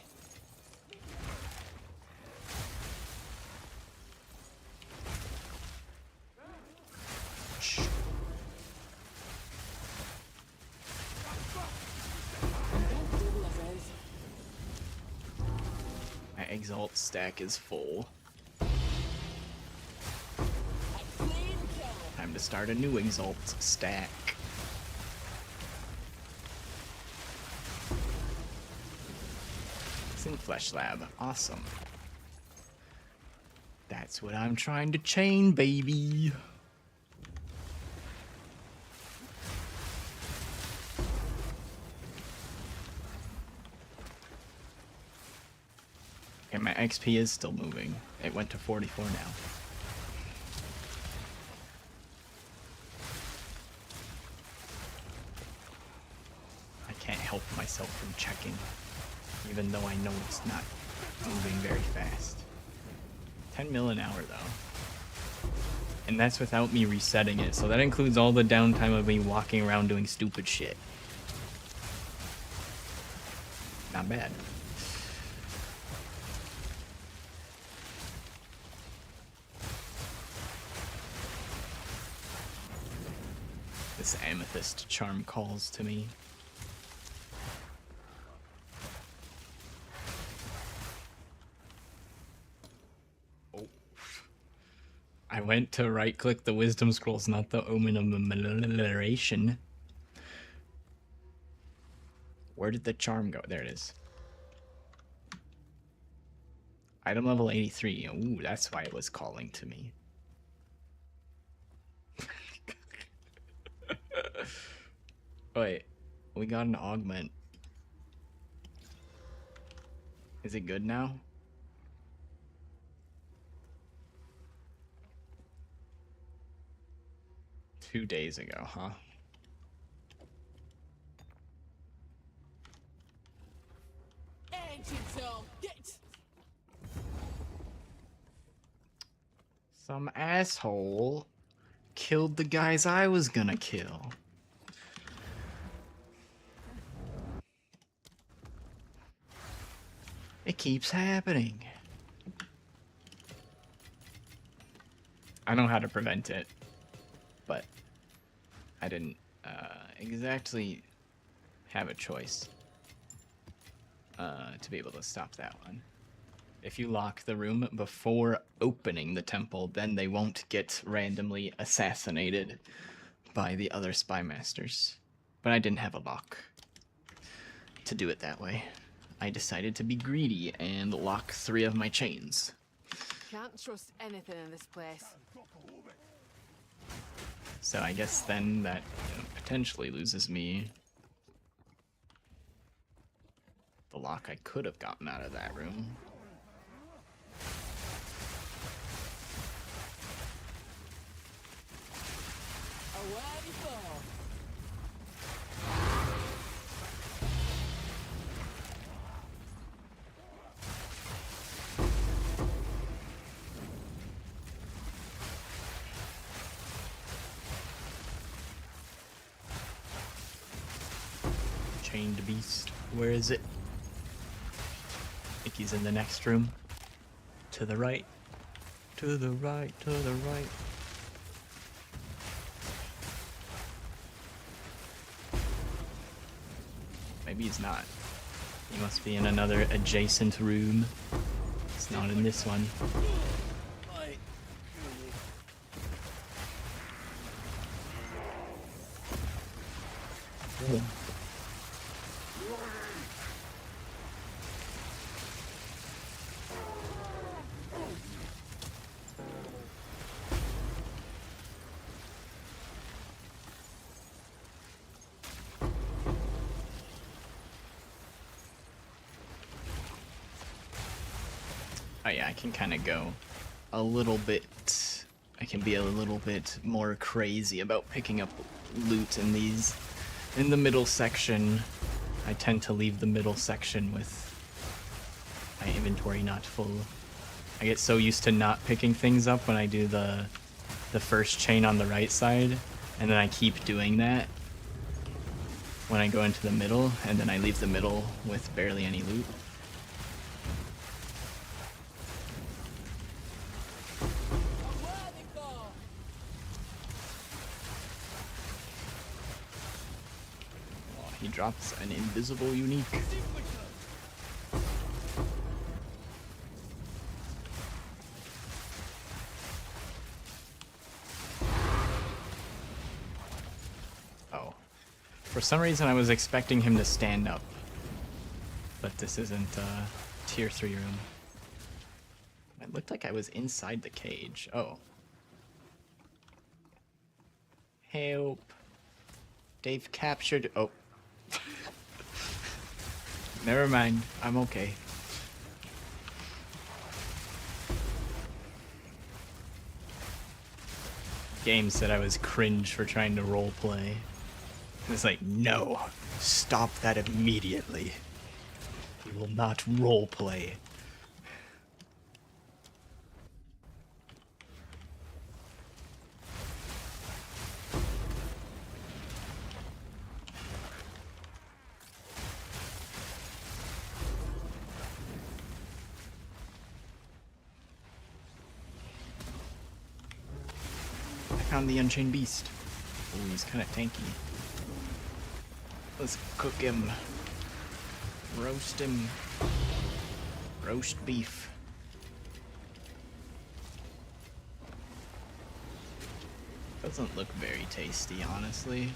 My Exalt stack is full. Time to start a new Exalt stack. It's in Flesh Lab. Awesome. That's what I'm trying to chain, baby. Okay, my XP is still moving. It went to 44 now. I can't help myself from checking, even though I know it's not moving very fast. 10 mil an hour though. And that's without me resetting it, so that includes all the downtime of me walking around doing stupid shit. Not bad. This amethyst charm calls to me. I went to right-click the wisdom scrolls, not the omen of malleration. Where did the charm go? There it is. Item level 83. Ooh, that's why it was calling to me. Wait, we got an augment. Is it good now? Two days ago, huh? Ancient soul, get. Some asshole killed the guys I was gonna kill. It keeps happening. I know how to prevent it, but I didn't exactly have a choice to be able to stop that one. If you lock the room before opening the temple, then they won't get randomly assassinated by the other spy masters. But I didn't have a lock to do it that way. I decided to be greedy and lock 3 of my chains. Can't trust anything in this place. So I guess then that potentially loses me the lock I could have gotten out of that room. Away before. Chained beast. Where is it? I think he's in the next room. To the right. To the right, to the right. Maybe he's not. He must be in another adjacent room. It's not in this one. Oh yeah, I can kind of go a little bit, I can be a little bit more crazy about picking up loot in these, in the middle section. I tend to leave the middle section with my inventory not full. I get so used to not picking things up when I do the first chain on the right side, and then I keep doing that when I go into the middle, and then I leave the middle with barely any loot. He drops an invisible unique. Oh. For some reason I was expecting him to stand up. But this isn't a tier 3 room. It looked like I was inside the cage. Oh. Help. They've captured... Oh. Never mind. I'm okay. Game said I was cringe for trying to roleplay. It's like, no. Stop that immediately. We will not roleplay. Found the Unchained Beast. Ooh, he's kind of tanky. Let's cook him. Roast him. Roast beef. Doesn't look very tasty, honestly.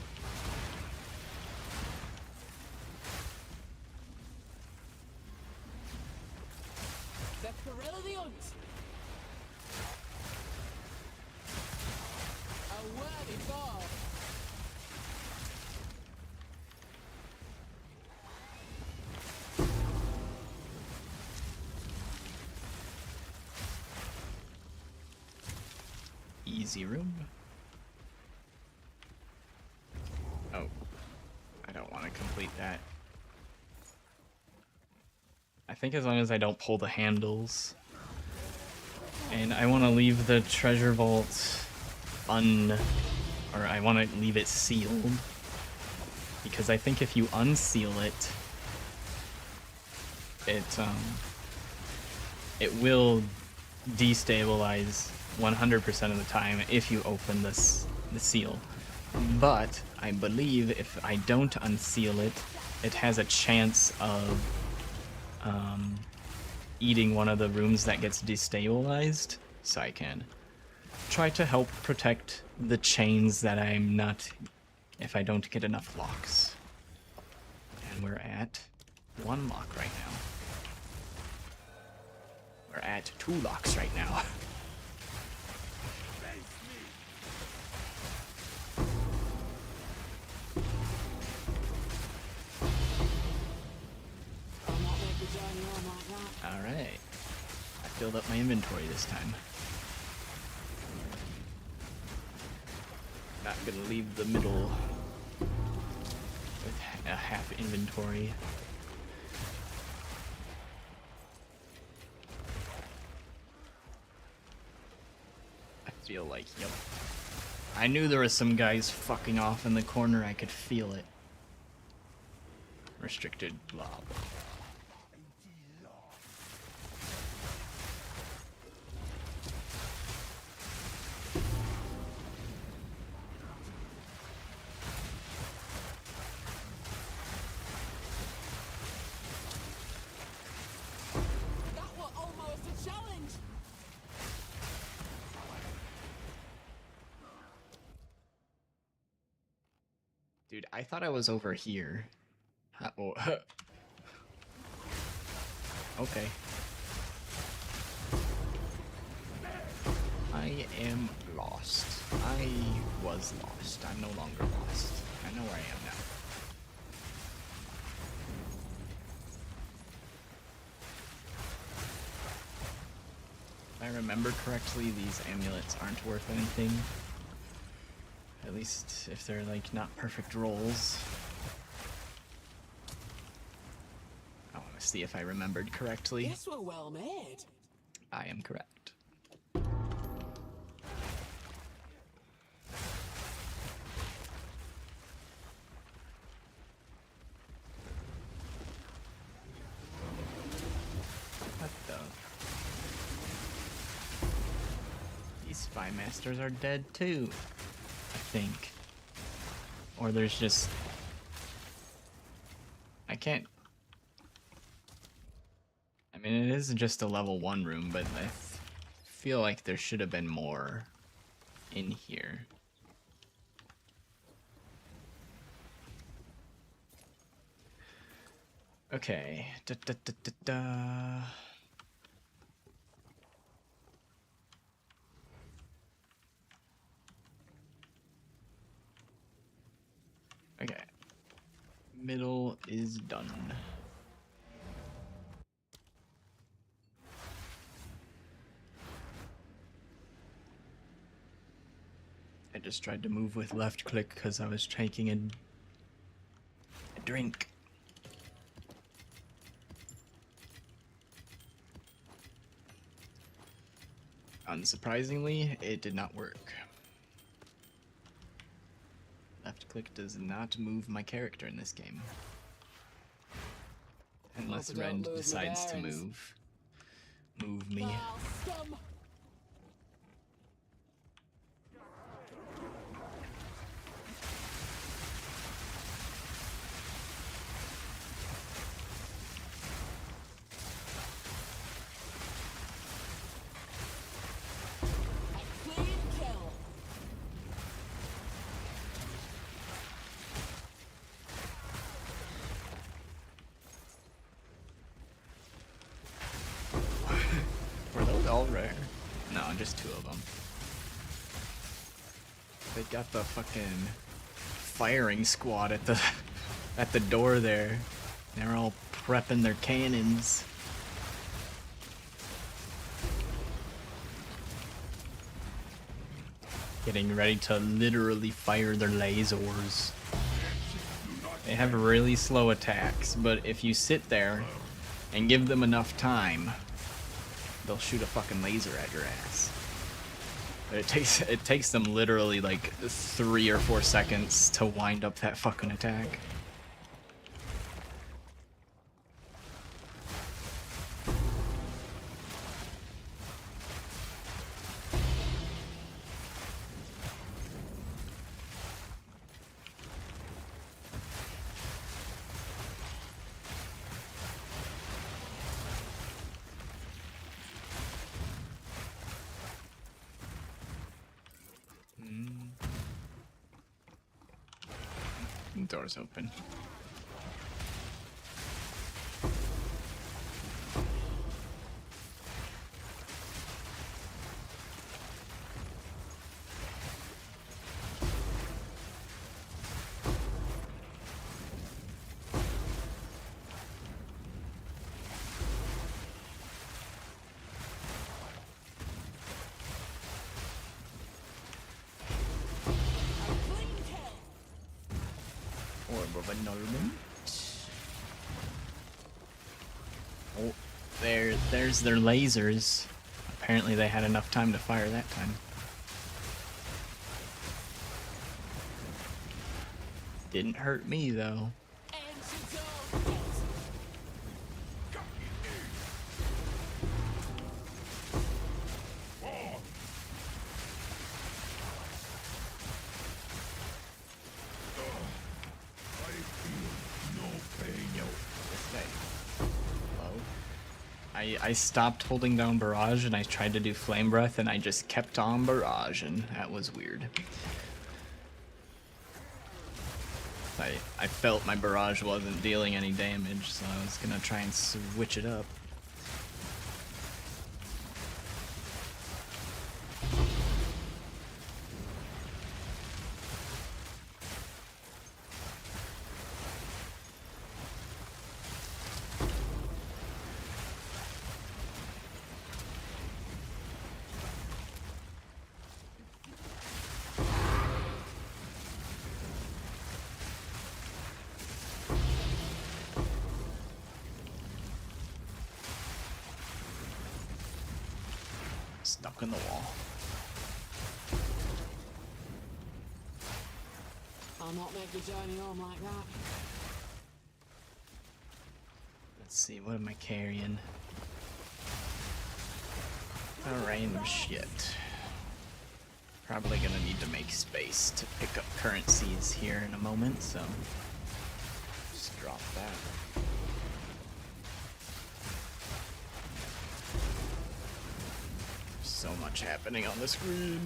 Sarsaparilla the hunt. A worthy fall. Easy room. Oh, I don't want to complete that. I think as long as I don't pull the handles. And I want to leave the treasure vault or I want to leave it sealed. Because I think if you unseal it, it will destabilize 100% of the time if you open the seal. But I believe if I don't unseal it, it has a chance of eating one of the rooms that gets destabilized, so I can try to help protect the chains that I'm not, if I don't get enough locks. And we're at 1 lock right now. We're at 2 locks right now. I'll not make the journey home like that. Alright. I filled up my inventory this time. Not gonna leave the middle with a half inventory. I feel like, yep. I knew there was some guys fucking off in the corner, I could feel it. Restricted blob. That was almost a challenge. Dude, I thought I was over here. Oh. Okay. I am lost. I was lost. I'm no longer lost. I know where I am now. If I remember correctly, these amulets aren't worth anything. At least if they're like not perfect rolls. I want to see if I remembered correctly. This were well made. I am correct. What the? These spy masters are dead too, I think. Or there's just... I can't... I mean, it is just a level 1 room, but I feel like there should have been more in here. Okay. Da, da, da, da, da. Okay. Middle is done. I just tried to move with left click because I was taking a drink. Unsurprisingly, it did not work. Left click does not move my character in this game. Unless Hope I don't Rend lose my decides to bearings. move me. Foul scum. A clean kill. just 2 of them. They got the fucking firing squad at the door there. They're all prepping their cannons. Getting ready to literally fire their lasers. They have really slow attacks, but if you sit there and give them enough time, they'll shoot a fucking laser at your ass. But it takes them literally like 3 or 4 seconds to wind up that fucking attack. Doors open. Orb of annulment. Oh, there's their lasers. Apparently they had enough time to fire that time. Didn't hurt me though. I stopped holding down barrage and I tried to do flame breath and I just kept on barrage and that was weird. I felt my barrage wasn't dealing any damage, so I was gonna try and switch it up. Stuck in the wall. I'll not make the journey home like that. Let's see, what am I carrying? A random shit. Probably gonna need to make space to pick up currencies here in a moment, so just drop that. So much happening on the screen.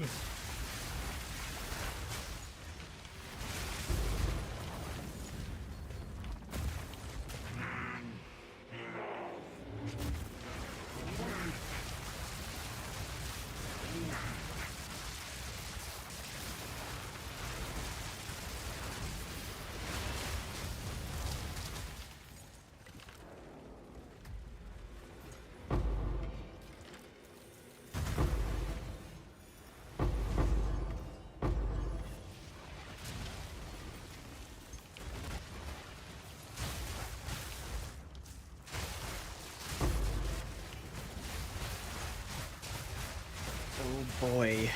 Oh boy.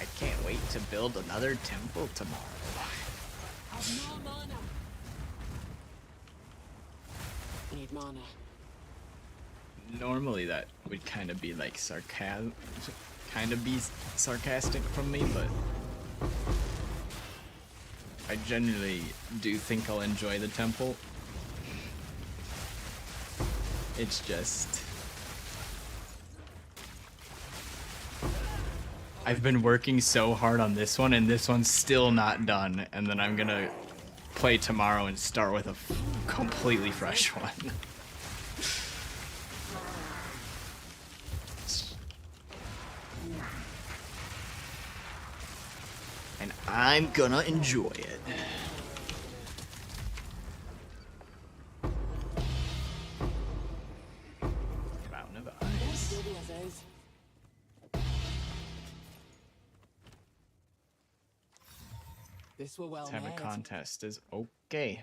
I can't wait to build another temple tomorrow. I've no mana. Need mana. Normally that would kind of be like sarcastic from me, but I genuinely do think I'll enjoy the temple. It's just I've been working so hard on this one and this one's still not done, and then I'm gonna play tomorrow and start with a completely fresh one. And I'm gonna enjoy it. Fountain of Eyes. This were well Let's have a made. contest. Is okay.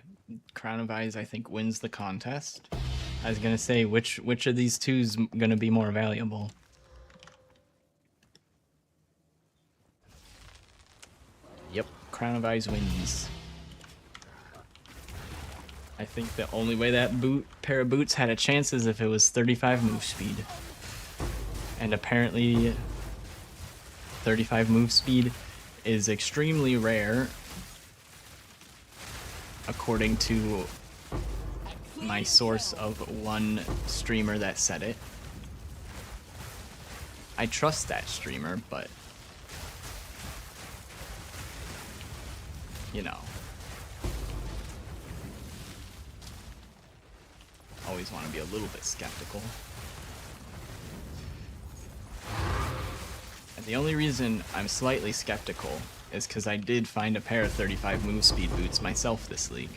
Crown of Eyes, I think, wins the contest. I was gonna say which of these two is gonna be more valuable. Yep, Crown of Eyes wins. I think the only way that pair of boots had a chance is if it was 35 move speed. And apparently 35 move speed is extremely rare according to my source of one streamer that said it. I trust that streamer, but you know, always want to be a little bit skeptical. And the only reason I'm slightly skeptical is because I did find a pair of 35 move speed boots myself this league.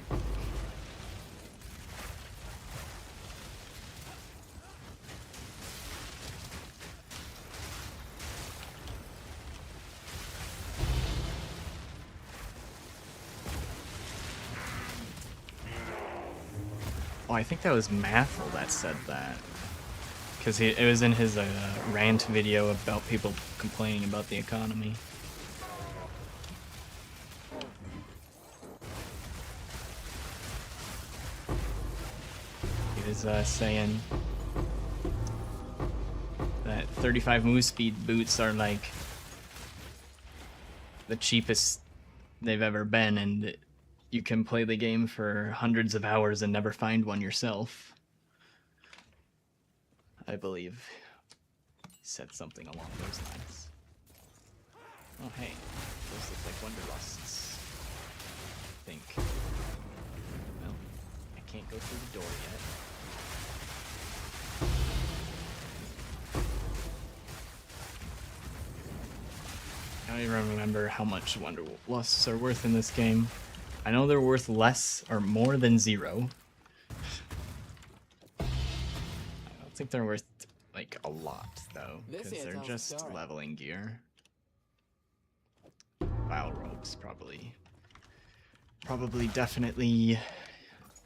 Oh, I think that was Mathel that said that. Because it was in his rant video about people complaining about the economy. He was saying that 35 move speed boots are like the cheapest they've ever been, and you can play the game for hundreds of hours and never find one yourself. I believe he said something along those lines. Oh hey, those look like Wonderlusts. I think. Well, I can't go through the door yet. I don't even remember how much Wonderlusts are worth in this game. I know they're worth less or more than 0. I don't think they're worth like a lot though, because they're just leveling gear. Vile robes probably definitely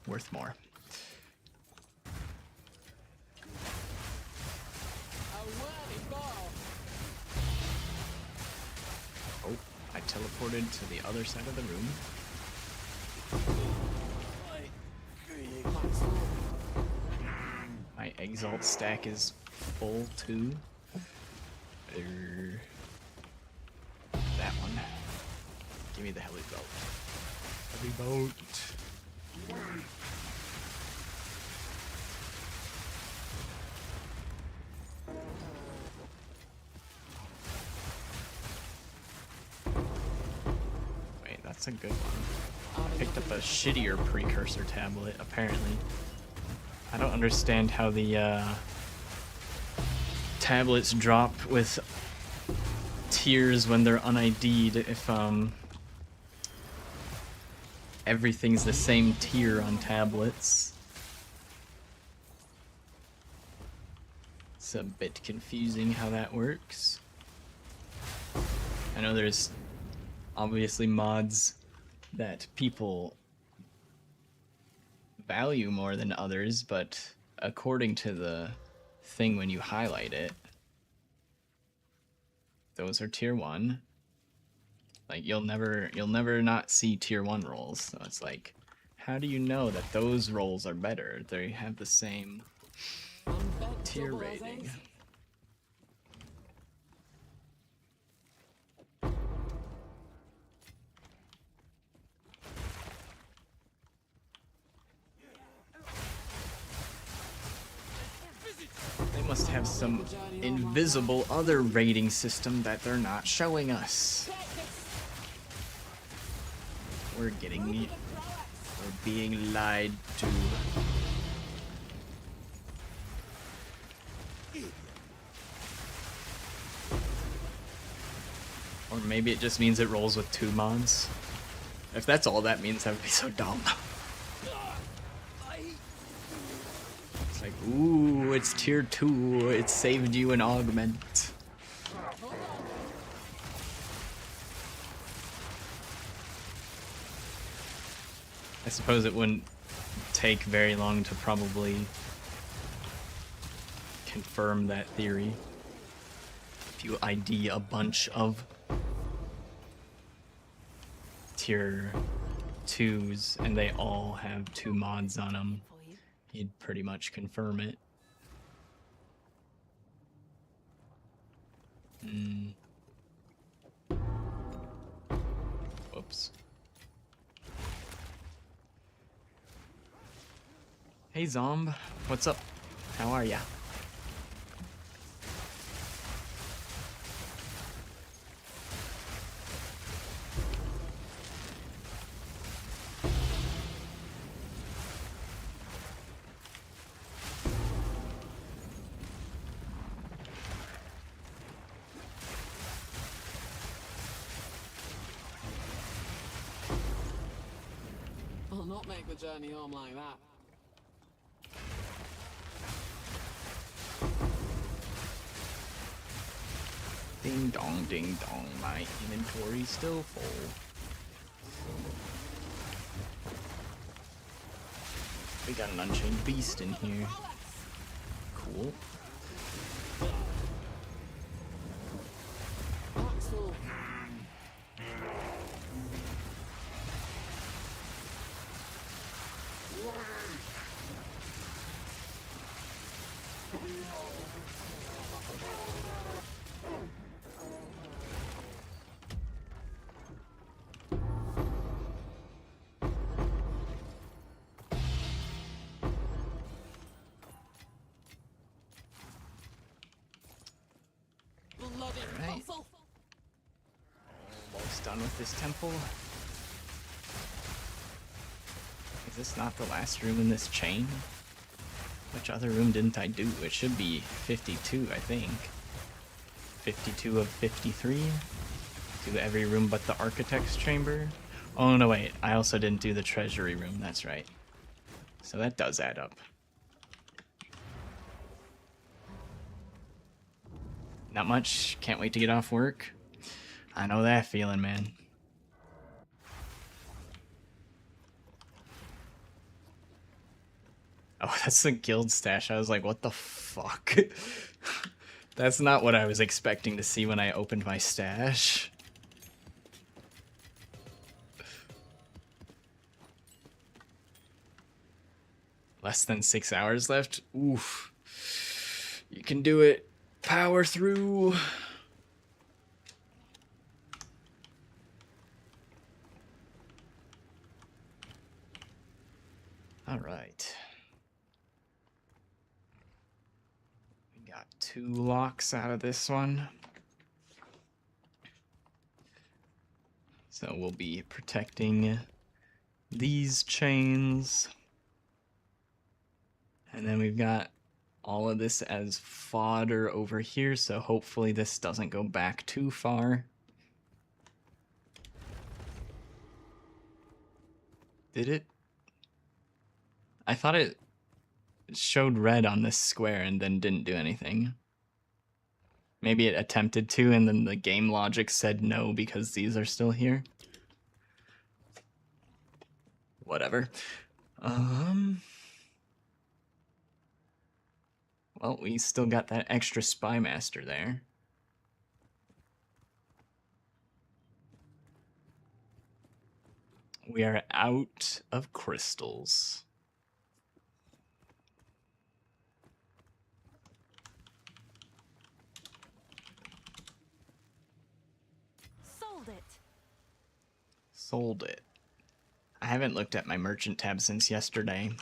worth more. Oh, I teleported to the other side of the room. My Exalt stack is full too. That one. Give me the heli boat. Heli boat. Wait, that's a good one. I picked up a shittier precursor tablet, apparently. I don't understand how the tablets drop with tiers when they're un-ID'd if everything's the same tier on tablets. It's a bit confusing how that works. I know there's obviously mods that people value more than others, but according to the thing when you highlight it, those are tier 1. Like you'll never not see tier 1 rolls. So it's like, how do you know that those rolls are better? They have the same tier rating. They must have some invisible other rating system that they're not showing us. We're getting We're being lied to. Or maybe it just means it rolls with 2 mods. If that's all that means, that would be so dumb. It's like, ooh, it's tier 2. It saved you an augment. I suppose it wouldn't take very long to probably confirm that theory. If you ID a bunch of tier 2s and they all have 2 mods on them, For you. you'd pretty much confirm it. Whoops. Hey Zomb, what's up? How are ya? I'll not make the journey home like that. Ding dong, my inventory's still full. We got an Unchained Beast in here. Cool. Axel. Bloody Right. fossil. Almost done with this temple. Is this not the last room in this chain? Which other room didn't I do? It should be 52, I think. 52 of 53. Do every room but the Architect's Chamber. Oh no, wait. I also didn't do the Treasury room. That's right. So that does add up. Not much. Can't wait to get off work. I know that feeling, man. Oh, that's the guild stash. I was like, what the fuck? That's not what I was expecting to see when I opened my stash. Less than 6 hours left? Oof. You can do it. Power through. All right. We got 2 locks out of this one. So we'll be protecting these chains. And then we've got all of this as fodder over here, so hopefully this doesn't go back too far. Did it? I thought it showed red on this square and then didn't do anything. Maybe it attempted to and then the game logic said no because these are still here. Whatever. Well, we still got that extra Spy Master there. We are out of crystals. Sold it. Sold it. I haven't looked at my merchant tab since yesterday.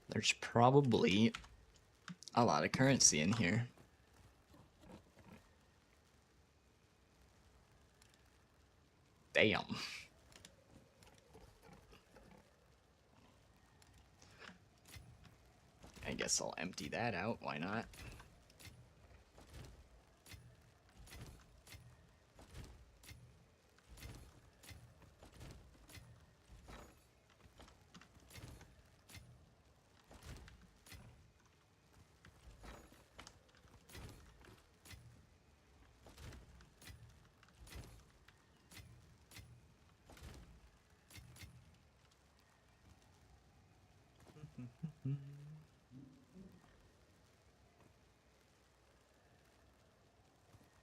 There's probably a lot of currency in here. Damn. I guess I'll empty that out. Why not?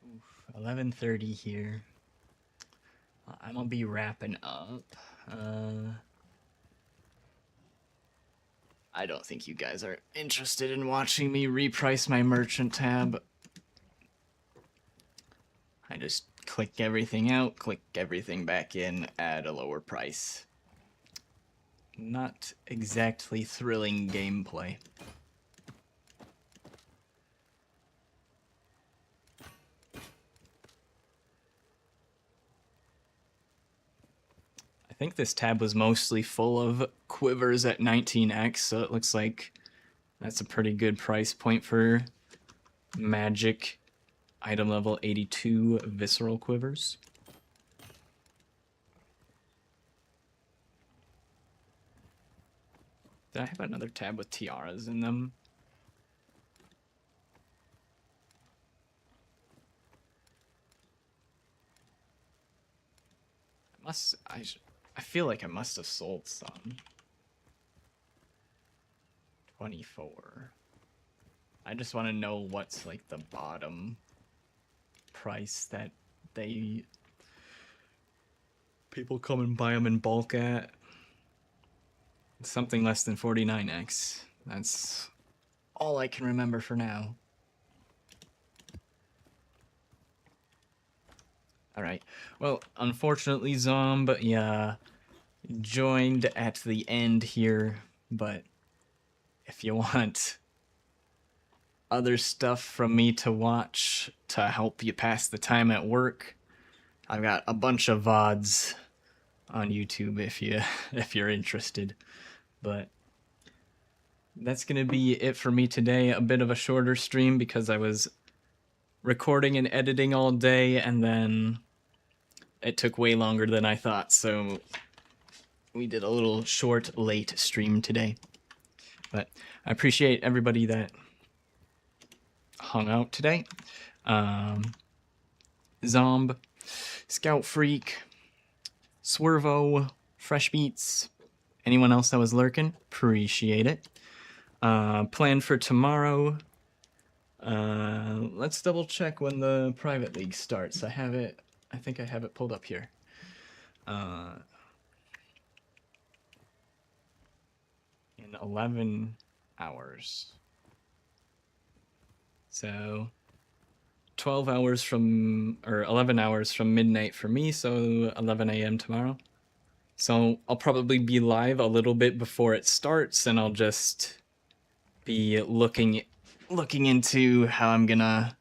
Oof, 11:30 here. I'm gonna be wrapping up. I don't think you guys are interested in watching me reprice my merchant tab. I just click everything out, click everything back in, add a lower price. Not exactly thrilling gameplay. I think this tab was mostly full of quivers at 19x, so it looks like that's a pretty good price point for magic item level 82 visceral quivers. Did I have another tab with tiaras in them? I feel like I must have sold some. 24. I just want to know what's like the bottom price that people come and buy them in bulk at. Something less than 49x. That's all I can remember for now. Alright, well, unfortunately, Zomb, yeah, joined at the end here, but if you want other stuff from me to watch to help you pass the time at work, I've got a bunch of VODs on YouTube if you're interested. But that's gonna be it for me today. A bit of a shorter stream because I was recording and editing all day, and then it took way longer than I thought, so we did a little short, late stream today. But I appreciate everybody that hung out today. Zomb, Scout Freak, Swervo, Fresh Beats, anyone else that was lurking, appreciate it. Plan for tomorrow. Let's double check when the private league starts. I think I have it pulled up here. In 11 hours. So 12 hours from, or 11 hours from midnight for me, so 11 a.m. tomorrow. So I'll probably be live a little bit before it starts, and I'll just be looking into how I'm gonna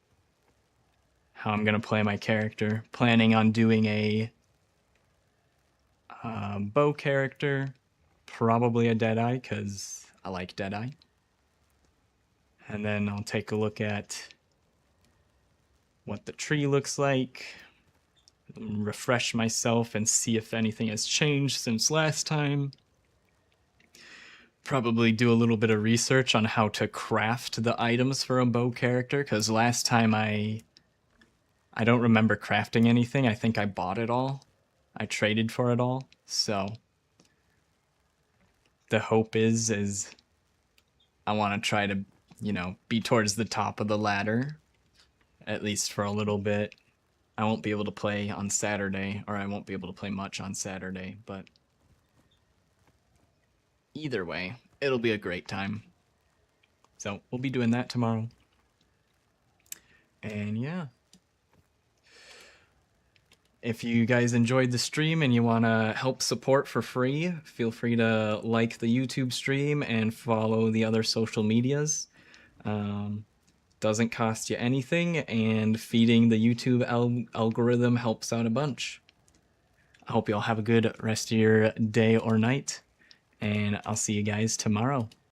play my character. Planning on doing a bow character, probably a Deadeye, because I like Deadeye. And then I'll take a look at what the tree looks like, refresh myself and see if anything has changed since last time. Probably do a little bit of research on how to craft the items for a bow character, because last time I don't remember crafting anything. I think I bought it all. I traded for it all. So the hope is I want to try to, be towards the top of the ladder, at least for a little bit. I won't be able to play on Saturday, or I won't be able to play much on Saturday, but either way, it'll be a great time. So we'll be doing that tomorrow. And yeah. If you guys enjoyed the stream and you want to help support for free, feel free to like the YouTube stream and follow the other social medias. Doesn't cost you anything, and feeding the YouTube algorithm helps out a bunch. I hope you all have a good rest of your day or night, and I'll see you guys tomorrow.